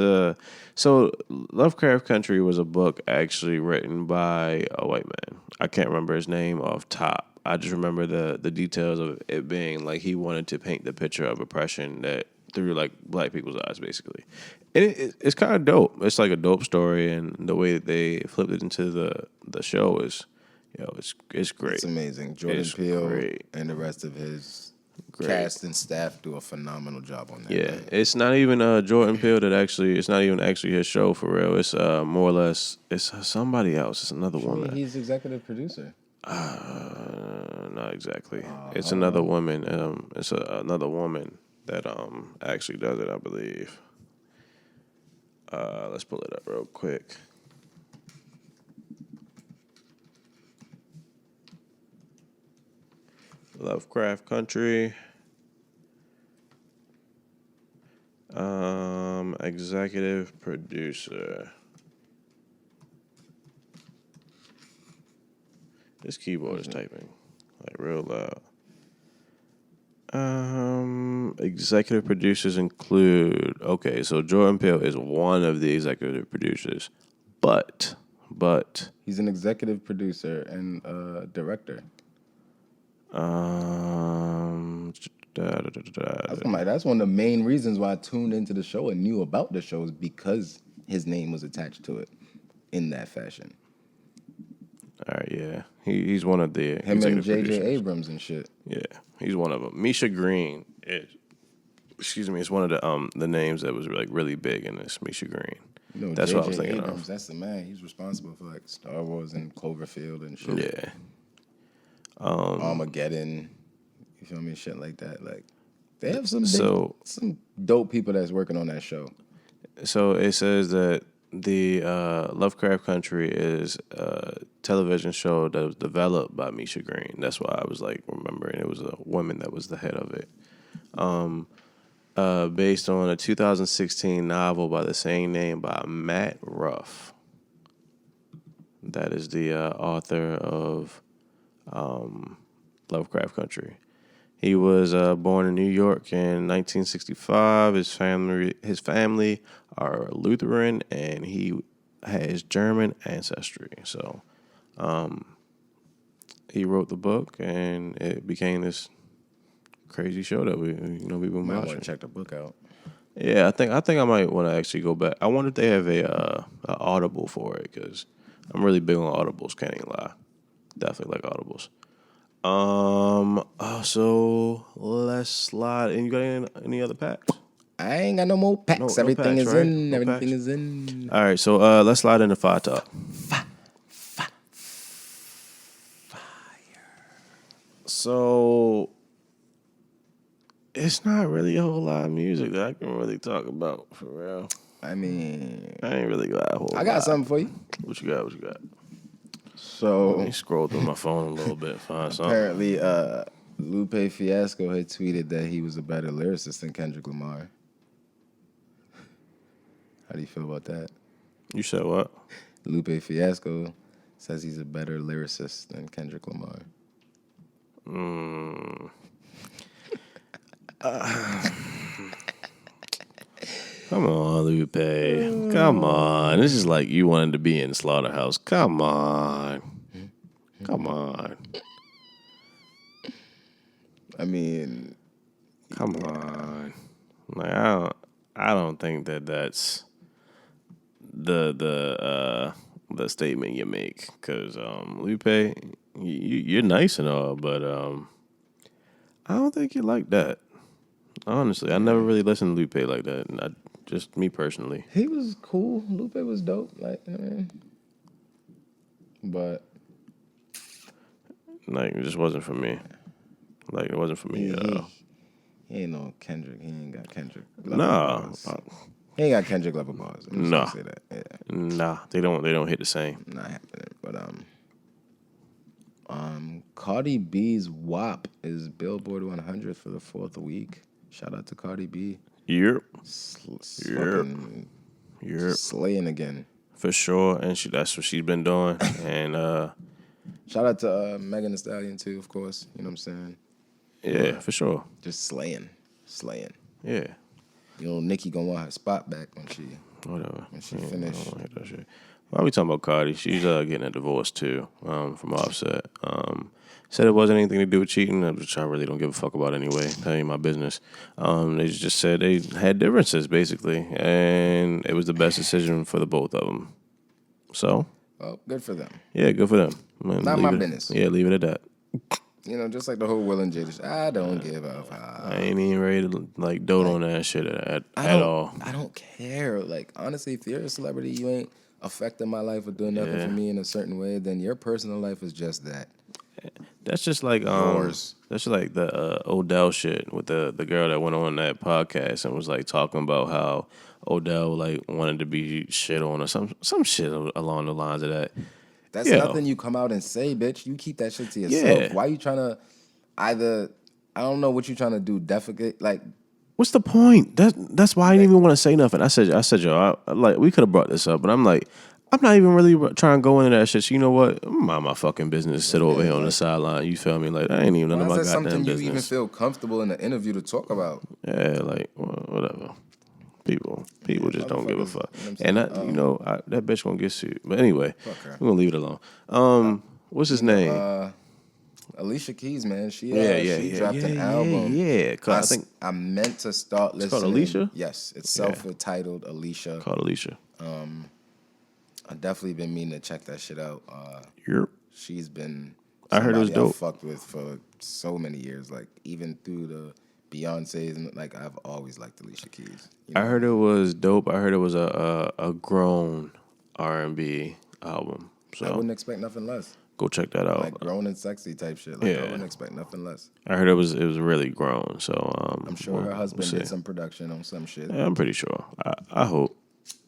so Lovecraft Country was a book actually written by a white man. I can't remember his name off top. I just remember the details of it being like he wanted to paint the picture of oppression that through like black people's eyes basically. And it's kind of dope. It's like a dope story, and the way that they flipped it into the show is, it's great. It's amazing. Jordan It's Peele great. and the rest of his Great. cast and staff do a phenomenal job on that. Yeah, man. it's not even Jordan Peele that actually. It's not even actually his show for real. It's more or less. It's somebody else. It's another woman. He's executive producer. Not exactly. It's another woman. It's another woman that actually does it. I believe. Let's pull it up real quick. Lovecraft Country. Executive producer. This keyboard is typing like real loud. Executive producers include, okay, so Jordan Peele is one of the executive producers, but he's an executive producer and director. That's one of the main reasons why I tuned into the show and knew about the show is because his name was attached to it in that fashion. All right, yeah, he's one of the him and J.J. producers. Abrams and shit. Yeah, he's one of them. Misha Green is, is one of the names that was like really big in this. Misha Green. You know, that's J.J. what I was thinking Abrams, of. that's the man. He's responsible for like Star Wars and Cloverfield and shit. Yeah. Armageddon. You feel me? Shit like that. Like they have some dope people that's working on that show. So it says that the Lovecraft Country is a television show that was developed by Misha Green. That's why I was like remembering it was a woman that was the head of it. Based on a 2016 novel by the same name by Matt Ruff. That is the author of Lovecraft Country. He was born in New York in 1965. His family are Lutheran, and he has German ancestry. So he wrote the book, and it became this crazy show that we've been watching. Might want to check the book out. Yeah, I think I might want to actually go back. I wonder if they have a Audible for it, because I'm really big on Audibles. Can't even lie. Definitely like Audibles. So let's slide. And you got any other packs? I ain't got no more packs. Everything is in. Everything is in. All right, so let's slide into Fire Talk. Fire. So it's not really a whole lot of music that I can really talk about for real. I mean, I ain't really got a whole lot. I got something for you. What you got? So let me scroll through my phone a little bit, find something. Apparently, Lupe Fiasco had tweeted that he was a better lyricist than Kendrick Lamar. How do you feel about that? You said what? Lupe Fiasco says he's a better lyricist than Kendrick Lamar. Come on, Lupe. Come on. This is like you wanted to be in Slaughterhouse. Come on. I mean, come on. Like I don't think that's the statement you make, because Lupe, you're nice and all, but I don't think you like that. Honestly, I never really listened to Lupe like that. Just me personally. He was cool. Lupe was dope. Like, I mean, but like, it just wasn't for me. Like, it wasn't for me at all. He ain't no Kendrick. He ain't got Kendrick. Nah. He ain't got Kendrick level bars. I'm just gonna say that. Yeah. Nah, they don't hit the same. Not happening. But Cardi B's WAP is Billboard 100 for the 4th week. Shout out to Cardi B. Yep. Slaying again. For sure, and that's what she's been doing. And shout out to Megan Thee Stallion too, of course. You know what I'm saying? Yeah, for sure. Just slaying. Yeah. You know, Nicki gonna want her spot back when she finished. That shit. Why are we talking about Cardi? She's getting a divorce too from Offset. Said it wasn't anything to do with cheating, which I really don't give a fuck about anyway. Tell you my business. They just said they had differences basically, and it was the best decision for the both of them. So, well, good for them. Yeah, good for them. Not my business. Yeah, leave it at that. You know, just like the whole Will and Jada shit. I don't give a fuck. I ain't even ready to dote on that shit at all. I don't care. Like, honestly, if you're a celebrity, you ain't affecting my life or doing nothing for me in a certain way, then your personal life is just that. That's just like yours. That's just like the Odell shit with the girl that went on that podcast and was like talking about how Odell like wanted to be shit on or some shit along the lines of that. That's nothing you come out and say, bitch. You keep that shit to yourself. Yeah. Why you trying to either I don't know what you're trying to do. Defecate like. What's the point? That's why I didn't even want to say nothing. I said, yo, like we could have brought this up, but I'm like, I'm not even really trying to go into that shit. So you know what? I'm mind my fucking business. Sit over here on the sideline. You feel me? Like I ain't even none of my goddamn something business. You even feel comfortable in the interview to talk about? Yeah, like whatever. People just don't give a fuck. And that bitch gonna get sued. But anyway, we're gonna leave it alone. What's his name? Alicia Keys, man. She dropped an album. Yeah. I think I meant to start listening. It's called Alicia? Yes, it's self-titled Alicia. Called Alicia. I definitely been meaning to check that shit out. Yep. She's been I heard it was dope. I fucked with for so many years, like even through the Beyonce's, and like I've always liked Alicia Keys. I heard it was dope. I heard it was a grown R&B album. So I wouldn't expect nothing less. Go check that out. Like grown and sexy type shit. Like I wouldn't expect nothing less. I heard it was really grown. So I'm sure her husband did some production on some shit. Yeah, I'm pretty sure. I hope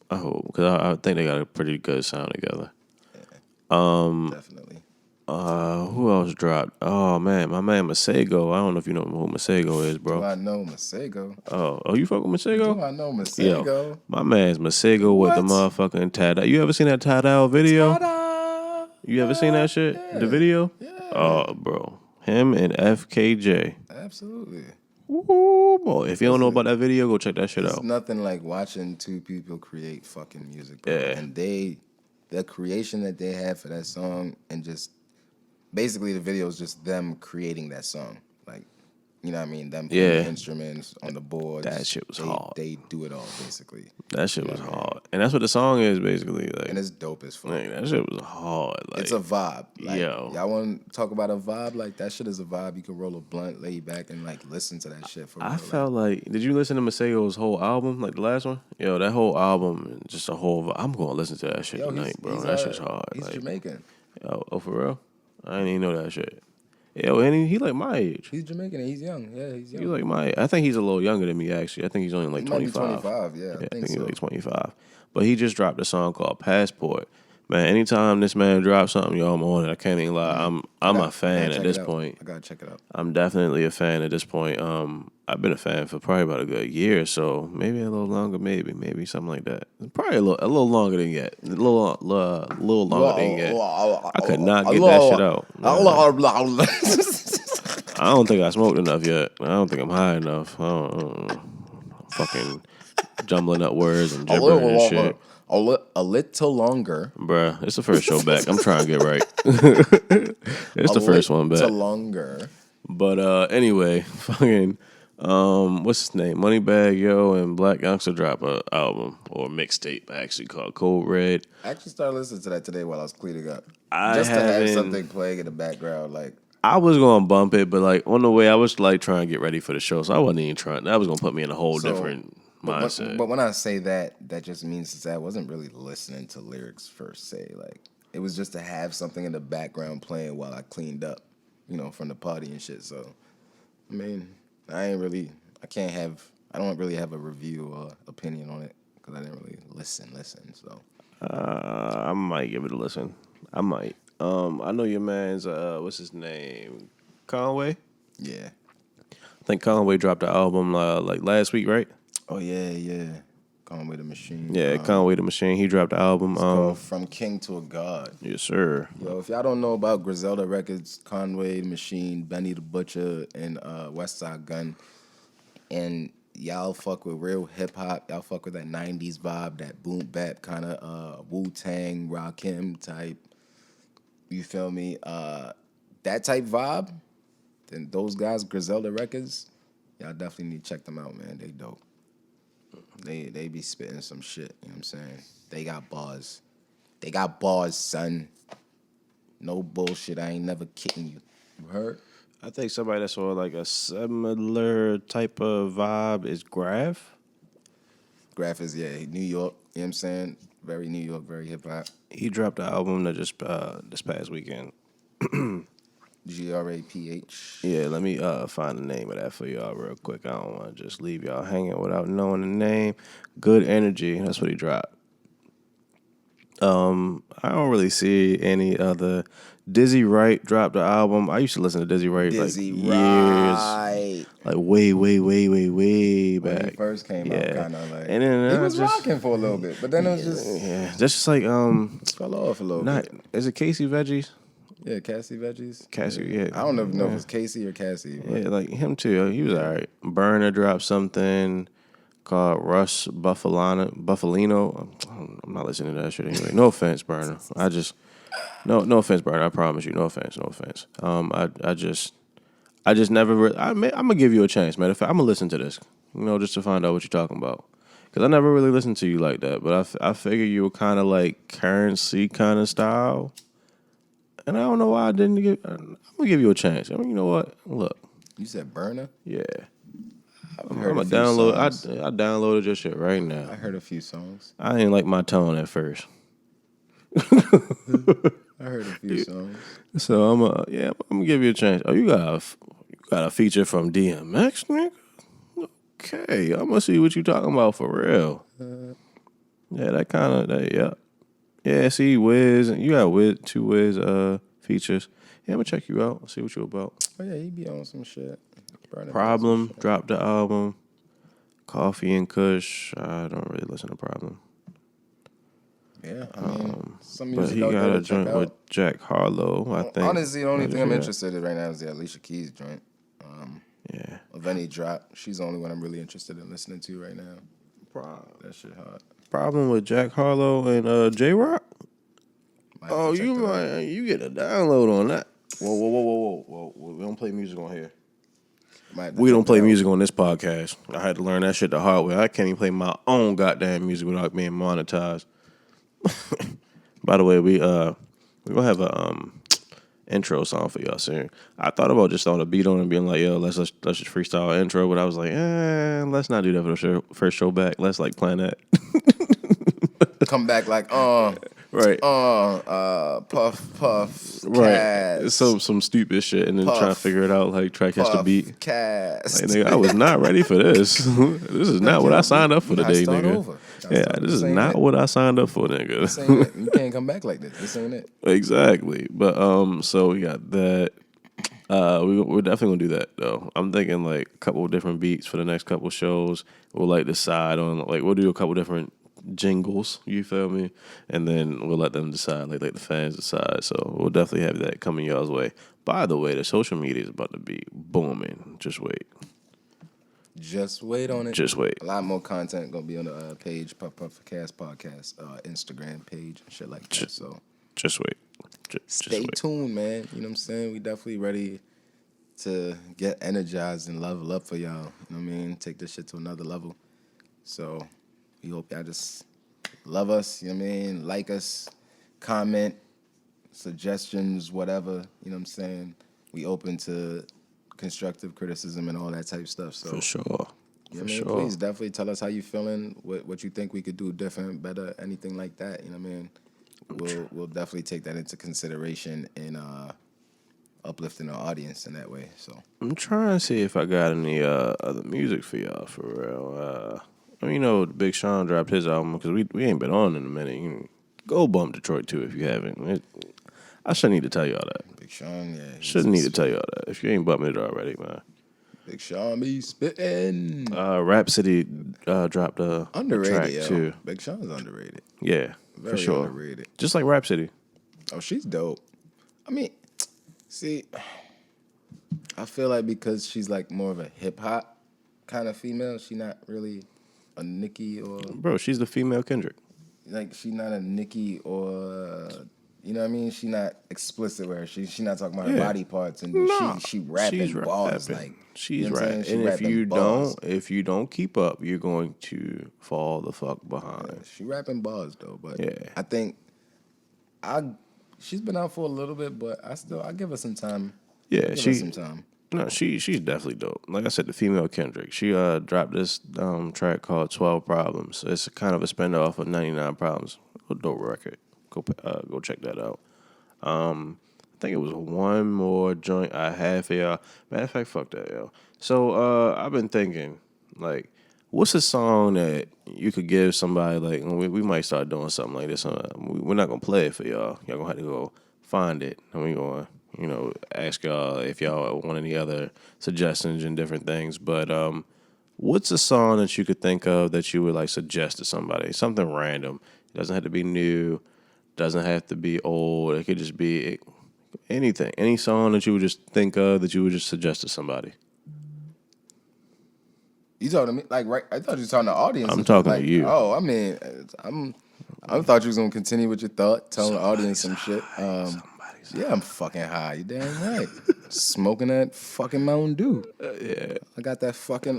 because I think they got a pretty good sound together. Yeah, definitely. Who else dropped? Oh man, my man Masego. I don't know if you know who Masego is, bro. Do I know Masego? Oh, you fuck with Masego? Do I know Masego? Yo, my man's Masego with the motherfucking Tad. You ever seen that Tad video? Ta-da! You ever seen that shit? Yeah. The video? Yeah. Oh, bro. Him and FKJ. Absolutely. Ooh, boy. If you don't know about that video, go check that shit out. It's nothing like watching two people create fucking music, bro. Yeah. And the creation that they had for that song, and just basically the video is just them creating that song. Like, you know what I mean? Them playing the instruments on the boards. That shit was hard. They do it all, basically. That shit was hard. And that's what the song is, basically. Like, and it's dope as fuck. Like, that shit was hard. Like, it's a vibe. Like, yo. Y'all want to talk about a vibe? Like, that shit is a vibe. You can roll a blunt, lay back, and, like, listen to that shit for I felt like, did you listen to Masego's whole album, like the last one? Yo, that whole album, just a whole, I'm going to listen to that shit tonight, bro. That shit's hard. He's like, Jamaican. Yo, oh, for real? I didn't even know that shit. Yo, and he like my age. He's Jamaican and he's young. Yeah, he's young. He's like my age. I think he's a little younger than me, actually. I think he's only like 25. 25, yeah. I think he's so. like 25. But he just dropped a song called Passport. Man, anytime this man drops something, yo, I'm on it. I can't even lie. I'm a fan at this point. I gotta check it out. I'm definitely a fan at this point. I've been a fan for probably about a good year, so maybe a little longer, maybe something like that. Probably a little longer than yet. A little longer than yet. I could not get that shit out. I don't think I smoked enough yet. I don't think I'm high enough. I don't fucking jumbling up words and gibbering and shit. A little longer. Bruh, it's the first show back. I'm trying to get right. It's the first one back. A little longer. But anyway, fucking what's his name? Moneybagg Yo and Black Youngster drop a album or mixtape actually called Code Red. I actually started listening to that today while I was cleaning up. To have something playing in the background, like. I was gonna bump it, but like on the way, I was like trying to get ready for the show, so I wasn't even trying. That was gonna put me in a whole different mindset. But when I say that just means that I wasn't really listening to lyrics per se. Like it was just to have something in the background playing while I cleaned up, from the party and shit. So, I mean, I don't really have a review or opinion on it because I didn't really listen. So, I might give it a listen. I might. I know your man's what's his name? Conway? Yeah. I think Conway dropped the album like last week, right? Oh yeah. Conway the Machine. Yeah, Conway the Machine. He dropped the album. It's called From King to a God. Yes, sir. Yo, if y'all don't know about Griselda Records, Conway the Machine, Benny the Butcher, and Westside Gun, and y'all fuck with real hip hop, y'all fuck with that 90s vibe, that boom bap kind of Wu-Tang, Rakim type. You feel me? That type vibe, then those guys, Griselda Records, y'all definitely need to check them out, man. They dope. They be spitting some shit, you know what I'm saying? They got bars. They got bars, son. No bullshit. I ain't never kidding you. You heard? I think somebody that saw like a similar type of vibe is Graph. Graph is, New York, you know what I'm saying? Very New York, very hip hop. He dropped an album that just this past weekend. GRAPH. Yeah, let me find the name of that for y'all real quick. I don't want to just leave y'all hanging without knowing the name. Good Energy. That's what he dropped. I don't really see any other. Dizzy Wright dropped the album. I used to listen to Dizzy Wright Dizzy years, Wright. like way back. When he first came out, kind of like and then he was rocking for a little bit, but then it was just that's just like fell off a little bit. Is it Casey Veggies? Yeah, Cassie Veggies. Cassie, yeah. I don't know if it was Casey or Cassie. But. Yeah, like him too. He was alright. Burner dropped something called Russ Buffalino. I'm not listening to that shit anyway. No offense, Burner. No offense, Burner. I promise you, no offense. I just never. I'm gonna give you a chance, matter of fact. I'm gonna listen to this, just to find out what you're talking about. Cause I never really listened to you like that, but I figure you were kind of like Currency kind of style, and I don't know why I didn't give. I'm gonna give you a chance. I mean, you know what? Look. You said Burner? Yeah. I'm gonna download. I downloaded your shit right now. I heard a few songs. I didn't like my tone at first. I heard a few songs. So I'm gonna give you a chance. Oh, you got a feature from DMX, nigga? Okay, I'm gonna see what you talking about for real. Yeah, that kind of yeah. Yeah, see Wiz, you got two Wiz features. Yeah, I'm gonna check you out. See what you about. Oh yeah, he be on some shit. Problem dropped the album. Coffee and Kush. I don't really listen to Problem. Yeah, I mean, some but music he out got there a joint with Jack Harlow. I think. Honestly, the only thing I'm interested in right now is the Alicia Keys joint. Yeah. Of any drop, she's the only one I'm really interested in listening to right now. That shit hot. Problem with Jack Harlow and J Rock. Oh, you get a download on that. Whoa! We don't play music on here. We don't play music on this podcast. I had to learn that shit the hard way. I can't even play my own goddamn music without being monetized. By the way, we're gonna have a intro song for y'all soon. I thought about just throwing a beat on and being like, yo, let's just freestyle an intro, but I was like, let's not do that for the first show back. Let's like plan that. Come back like, right. Puff, right. Some stupid shit, and then try to figure it out, like try to catch the beat. Cast. Like, nigga, I was not ready for this. This is not what I signed up for today, nigga. This is not what I signed up for, nigga. This ain't it. You can't come back like this. This ain't it. Exactly. But so we got that. We're definitely gonna do that though. I'm thinking like a couple of different beats for the next couple shows. We'll like decide on like we'll do a couple different jingles, you feel me? And then we'll let them decide, like the fans decide. So we'll definitely have that coming y'all's way. By the way, the social media is about to be booming. Just wait. Just wait on it. Just wait. A lot more content gonna be on the page, Puffpuffcastpodcast Instagram page and shit like that. So just wait. Stay tuned, man. You know what I'm saying? We definitely ready to get energized and level up for y'all. You know what I mean? Take this shit to another level. So we hope y'all just love us, you know what I mean? Like us, comment, suggestions, whatever, you know what I'm saying? We open to constructive criticism and all that type of stuff. So for sure. You know what I mean? Please definitely tell us how you feeling, what you think we could do different, better, anything like that, you know what I mean? We'll definitely take that into consideration in uplifting our audience in that way. So I'm trying to see if I got any other music for y'all for real. Big Sean dropped his album because we ain't been on in a minute. Go bump Detroit too if you haven't. I shouldn't need to tell y'all that. Big Sean, yeah. Shouldn't need to tell y'all that if you ain't bumping it already, man. Big Sean be spitting. Rhapsody dropped a track too. Big Sean's underrated. Yeah. Very for sure. Underrated. Just like Rhapsody. Oh, she's dope. I mean, see, I feel like because she's like more of a hip hop kind of female, she's not really a Nicki or. Bro, she's the female Kendrick. Like she's not a Nicki or. You know what I mean? She's not explicit where she's not talking about her body parts and she rapping bars like she's you know rapping. And if you don't keep up, you're going to fall the fuck behind. Yeah, she rapping bars though, but yeah. I think she's been out for a little bit, but I give her some time. Yeah, some time. No, she's definitely dope. Like I said, the female Kendrick. She dropped this track called 12 Problems. It's kind of a spin-off of 99 Problems. A dope record. Go check that out. I think it was one more joint I had for y'all. Matter of fact, fuck that, yo. So I've been thinking, like, What's a song that you could give somebody, like, we might start doing something like this. We're not going to play it for y'all. Y'all going to have to go find it. And we're going to, ask y'all if y'all want any other suggestions and different things. But what's a song that you could think of that you would, like, suggest to somebody? Something random. It doesn't have to be new. Doesn't have to be old. It could just be anything. Any song that you would just think of that you would just suggest to somebody. You talking to me? Like, right? I thought you were talking to the audience. I'm talking to you. Oh, I mean, I thought you was gonna continue with your thought, telling the audience some shit. Yeah, I'm fucking high. You damn right. Smoking that fucking Mountain Dew. Yeah. I got that fucking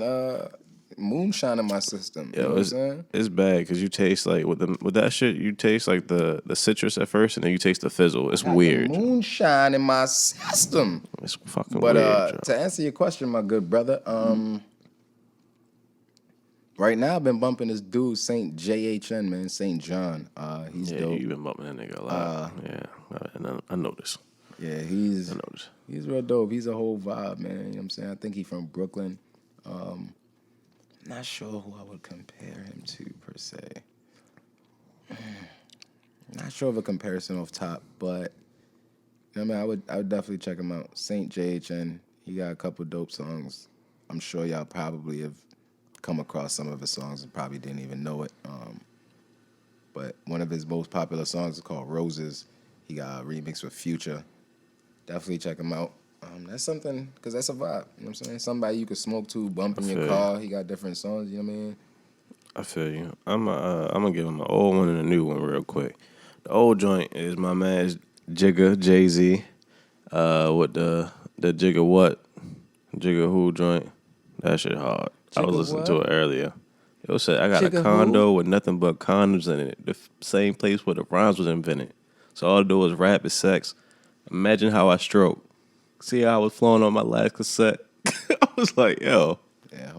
moonshine in my system. You know what I'm saying? It's bad because you taste like with that shit. You taste like the citrus at first, and then you taste the fizzle. It's weird. Moonshine in my system. It's fucking weird. But to answer your question, my good brother, right now I've been bumping this dude Saint JHN, man, Saint John. He's dope. You've been bumping that nigga a lot. I noticed. Yeah, he's real dope. He's a whole vibe, man. You know what I'm saying? I think he's from Brooklyn. Not sure who I would compare him to per se. Not sure of a comparison off top, but I mean, I would definitely check him out. Saint JHN. He got a couple dope songs. I'm sure y'all probably have come across some of his songs and probably didn't even know it. But one of his most popular songs is called Roses. He got a remix with Future. Definitely check him out. That's something, because that's a vibe. You know what I'm saying? Somebody you could smoke to, bump in your car. He got different songs, you know what I mean? I feel you. I'm going to give him an old one and a new one real quick. The old joint is my man's Jigga, Jay-Z, with the Jigga what? Jigga who joint? That shit hard. Jigga I was listening to it earlier. It said, I got Jigga a condo with nothing but condoms in it. The same place where the rhymes was invented. So all I do is rap is sex. Imagine how I stroke. See how I was flowing on my last cassette? I was like, yo. Yeah,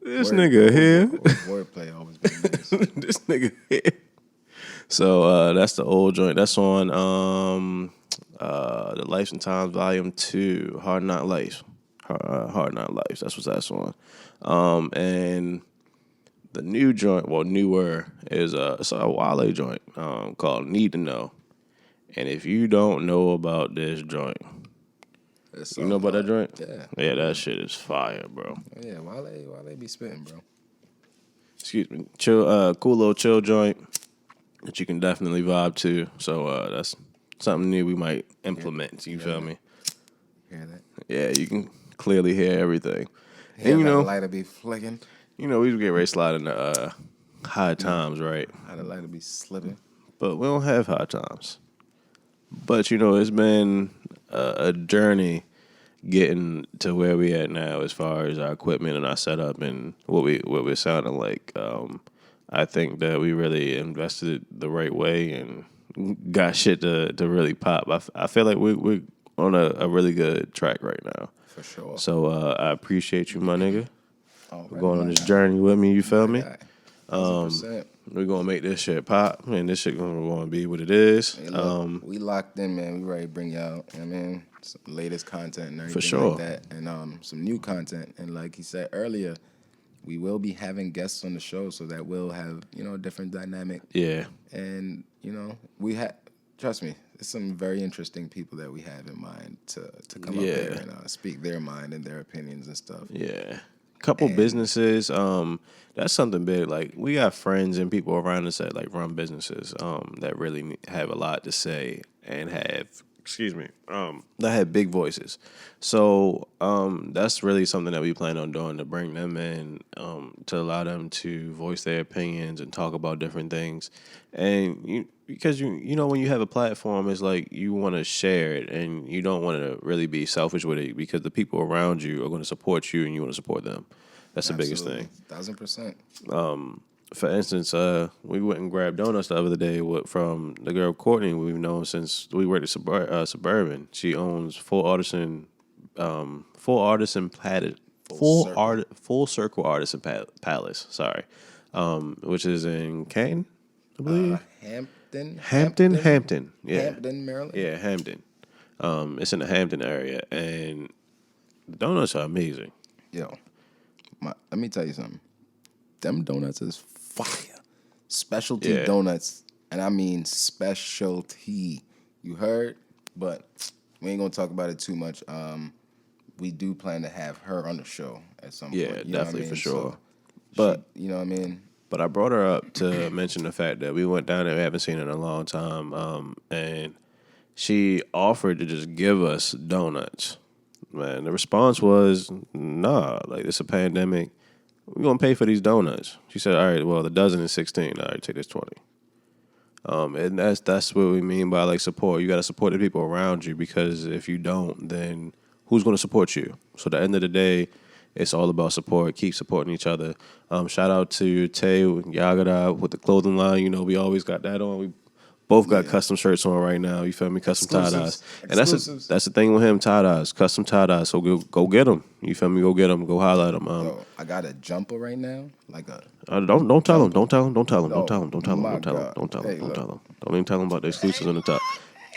this nigga here. Wordplay always been nice. This nigga here. So that's the old joint. That's on The Life and Times Volume 2, Hard Knock Life. Hard Knock Life. That's what that's on. And the new joint, well, newer, is it's a Wale joint called Need to Know. And if you don't know about this joint, you know about that joint? Yeah. Yeah, that shit is fire, bro. Yeah, Wale be spitting, bro. Excuse me. Chill, cool little chill joint that you can definitely vibe to. So that's something new we might implement. You feel me? Hear that? Yeah, you can clearly hear everything. And you know, the lighter be flicking. You know, we get ready to slide into high times, right? How the lighter be slipping. But we don't have high times. But, you know, it's been a journey getting to where we at now as far as our equipment and our setup and what we're sounding like. I think that we really invested it the right way and got shit to really pop. I feel like we're on a really good track right now. For sure. So I appreciate you, my nigga. For going on this journey with me, you feel me? 100%. We're going to make this shit pop, and this shit going to be what it is. Hey, look, we locked in, man. We ready to bring y'all, you know what I mean, some latest content and everything for sure. like that, and some new content. And like he said earlier, we will be having guests on the show, so that will have, you know, a different dynamic. Yeah. And, you know, trust me, there's some very interesting people that we have in mind to come up here and speak their mind and their opinions and stuff. Yeah. Couple businesses, that's something big. Like, we got friends and people around us that, like, run businesses that really have a lot to say and have, that have big voices. So that's really something that we plan on doing, to bring them in, to allow them to voice their opinions and talk about different things. And because you know, when you have a platform, it's like you want to share it and you don't want to really be selfish with it, because the people around you are going to support you and you want to support them. That's the biggest thing. 1,000%. For instance, we went and grabbed donuts the other day from the girl Courtney. We've known since we worked at Suburban. She owns Full Circle Artisan Palace. Sorry, which is in Canton, I believe. Hampton. Yeah, Hampton, Maryland. Yeah, Hampton. It's in the Hampton area, and donuts are amazing. Yo, let me tell you something. them donuts is fire. Specialty donuts, and I mean specialty. You heard? But we ain't gonna talk about it too much. We do plan to have her on the show at some point. Yeah, definitely for sure. So But you know what I mean? But I brought her up to mention the fact that we went down there, we haven't seen her in a long time, and she offered to just give us donuts. Man, the response was, nah, like, it's a pandemic. We're going to pay for these donuts. She said, all right, well, the dozen is 16. All right, take this 20. And that's what we mean by, like, support. You got to support the people around you, because if you don't, then who's going to support you? So at the end of the day, it's all about support. Keep supporting each other. Shout out to Tay Yagada with the clothing line. You know, we always got that on. We both got custom shirts on right now. You feel me? Custom tie-dyes. And that's the thing with him, tie-dyes. Custom tie-dyes. So go get them. You feel me? Go get them. Go highlight them. Yo, I got a jumper right now. Like a... Don't tell him. Don't tell him. Don't tell him. Oh, Don't tell him. Don't tell him. my Don't tell him. God. Don't tell him. Hey, Don't tell look. him. Don't even tell him about the exclusives on the top.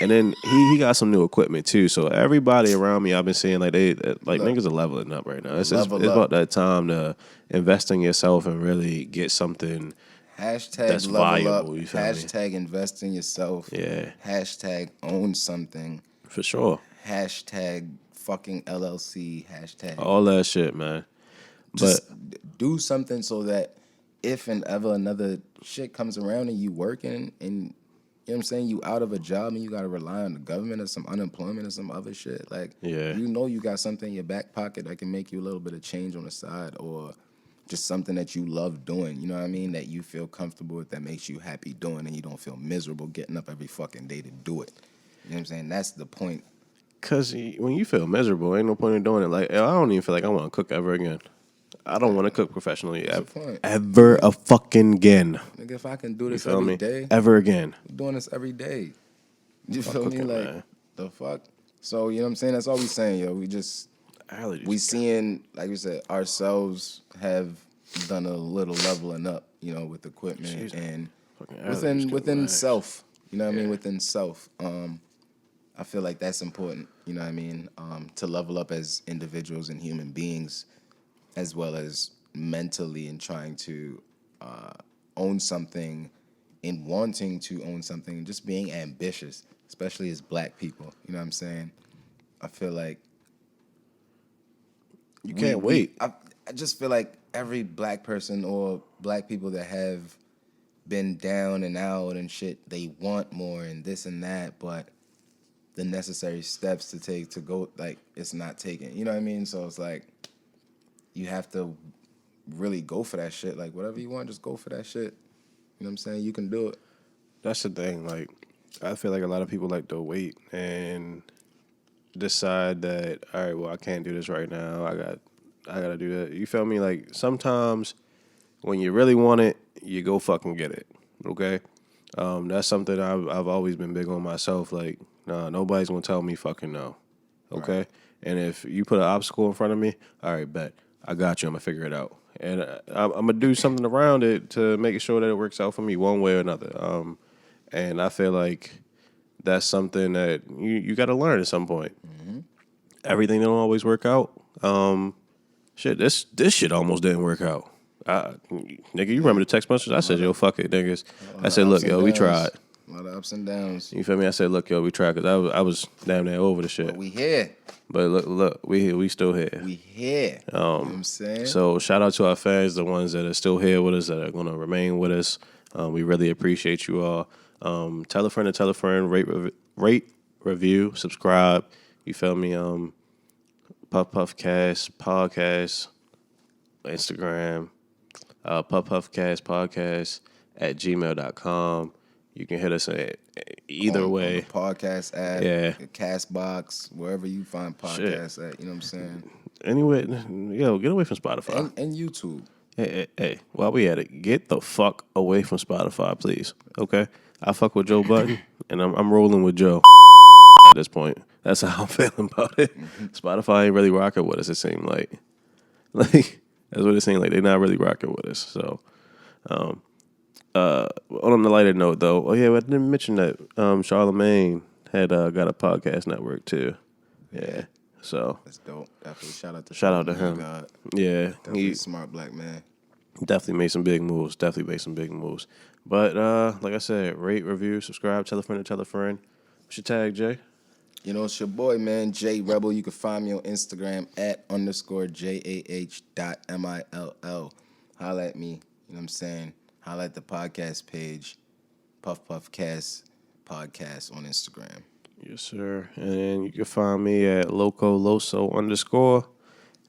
And then he got some new equipment too. So everybody around me, I've been seeing niggas are leveling up right now. It's about that time to invest in yourself and really get something Hashtag that's level viable. up. You feel Hashtag me? invest in yourself. Yeah. Hashtag own something. For sure. Hashtag fucking LLC. Hashtag All that shit, man. just do something so that if and ever another shit comes around and you working and you know what I'm saying, you out of a job and you gotta rely on the government or some unemployment or some other shit. Like, you know, you got something in your back pocket that can make you a little bit of change on the side, or just something that you love doing. You know what I mean? That you feel comfortable with, that makes you happy doing, and you don't feel miserable getting up every fucking day to do it. You know what I'm saying? That's the point. Because when you feel miserable, ain't no point in doing it. Like, I don't even feel like I want to cook ever again. I don't want to cook professionally ever a fucking again. Nigga, if I can do this every day, ever again. I'm doing this every day. You feel me? cooking, Like, man. the fuck? So, you know what I'm saying? That's all we saying, yo. We seeing, like we said, ourselves have done a little leveling up, you know, with equipment and within self. You know what I mean? Within self. I feel like that's important, you know what I mean? To level up as individuals and human beings, as well as mentally, and trying to own something, and wanting to own something, and just being ambitious, especially as black people. You know what I'm saying? I feel like you can't wait. I just feel like every black person or black people that have been down and out and shit, they want more and this and that, but the necessary steps to take to go, like, it's not taken. You know what I mean? So it's like, you have to really go for that shit. Like, whatever you want, just go for that shit. You know what I'm saying? You can do it. That's the thing. Like, I feel like a lot of people like to wait and decide that, all right, well, I can't do this right now. I got to do that. You feel me? Like, sometimes when you really want it, you go fucking get it. Okay? That's something I've always been big on myself. Like, nah, nobody's going to tell me fucking no. Okay? Right. And if you put an obstacle in front of me, all right, bet. I got you. I'm going to figure it out. And I'm going to do something around it to make sure that it works out for me one way or another. And I feel like that's something that you got to learn at some point. Mm-hmm. Everything don't always work out. Shit, this shit almost didn't work out. Nigga, you remember the text message? I said, yo, fuck it, niggas. I said, look, yo, we tried. A lot of ups and downs. You feel me? I said, look, yo, we tried, because I was damn near over the shit. But we here. But look, we still here. We here. You know what I'm saying? So shout out to our fans, the ones that are still here with us, that are going to remain with us. We really appreciate you all. Tell a friend to tell a friend, rate, review, subscribe. You feel me? Puffpuffcastpodcast, Instagram, Puffpuffcastpodcast at gmail.com. You can hit us at either way. On the podcast app, Castbox, wherever you find podcasts at. You know what I'm saying? Anyway, yo, get away from Spotify. And YouTube. Hey, while we at it, get the fuck away from Spotify, please. Okay? I fuck with Joe Budden, and I'm rolling with Joe at this point. That's how I'm feeling about it. Mm-hmm. Spotify ain't really rocking with us, it seemed like. Like, that's what it seemed like. They're not really rocking with us. So, on the lighter note, though, I didn't mention that Charlemagne had got a podcast network, too. Yeah. So that's dope. Definitely shout out to him. God. Yeah. Definitely a smart black man. Definitely made some big moves. But like I said, rate, review, subscribe, tell a friend to tell a friend. What's your tag, Jay? You know, it's your boy, man, J Rebel. You can find me on Instagram at _JAH.MILL. Holla at me. You know what I'm saying? Holla at the podcast page, Puffpuffcastpodcast on Instagram. Yes, sir. And you can find me at LocoLoso_.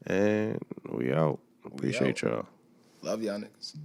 And we out. We Appreciate out. y'all. Love y'all niggas.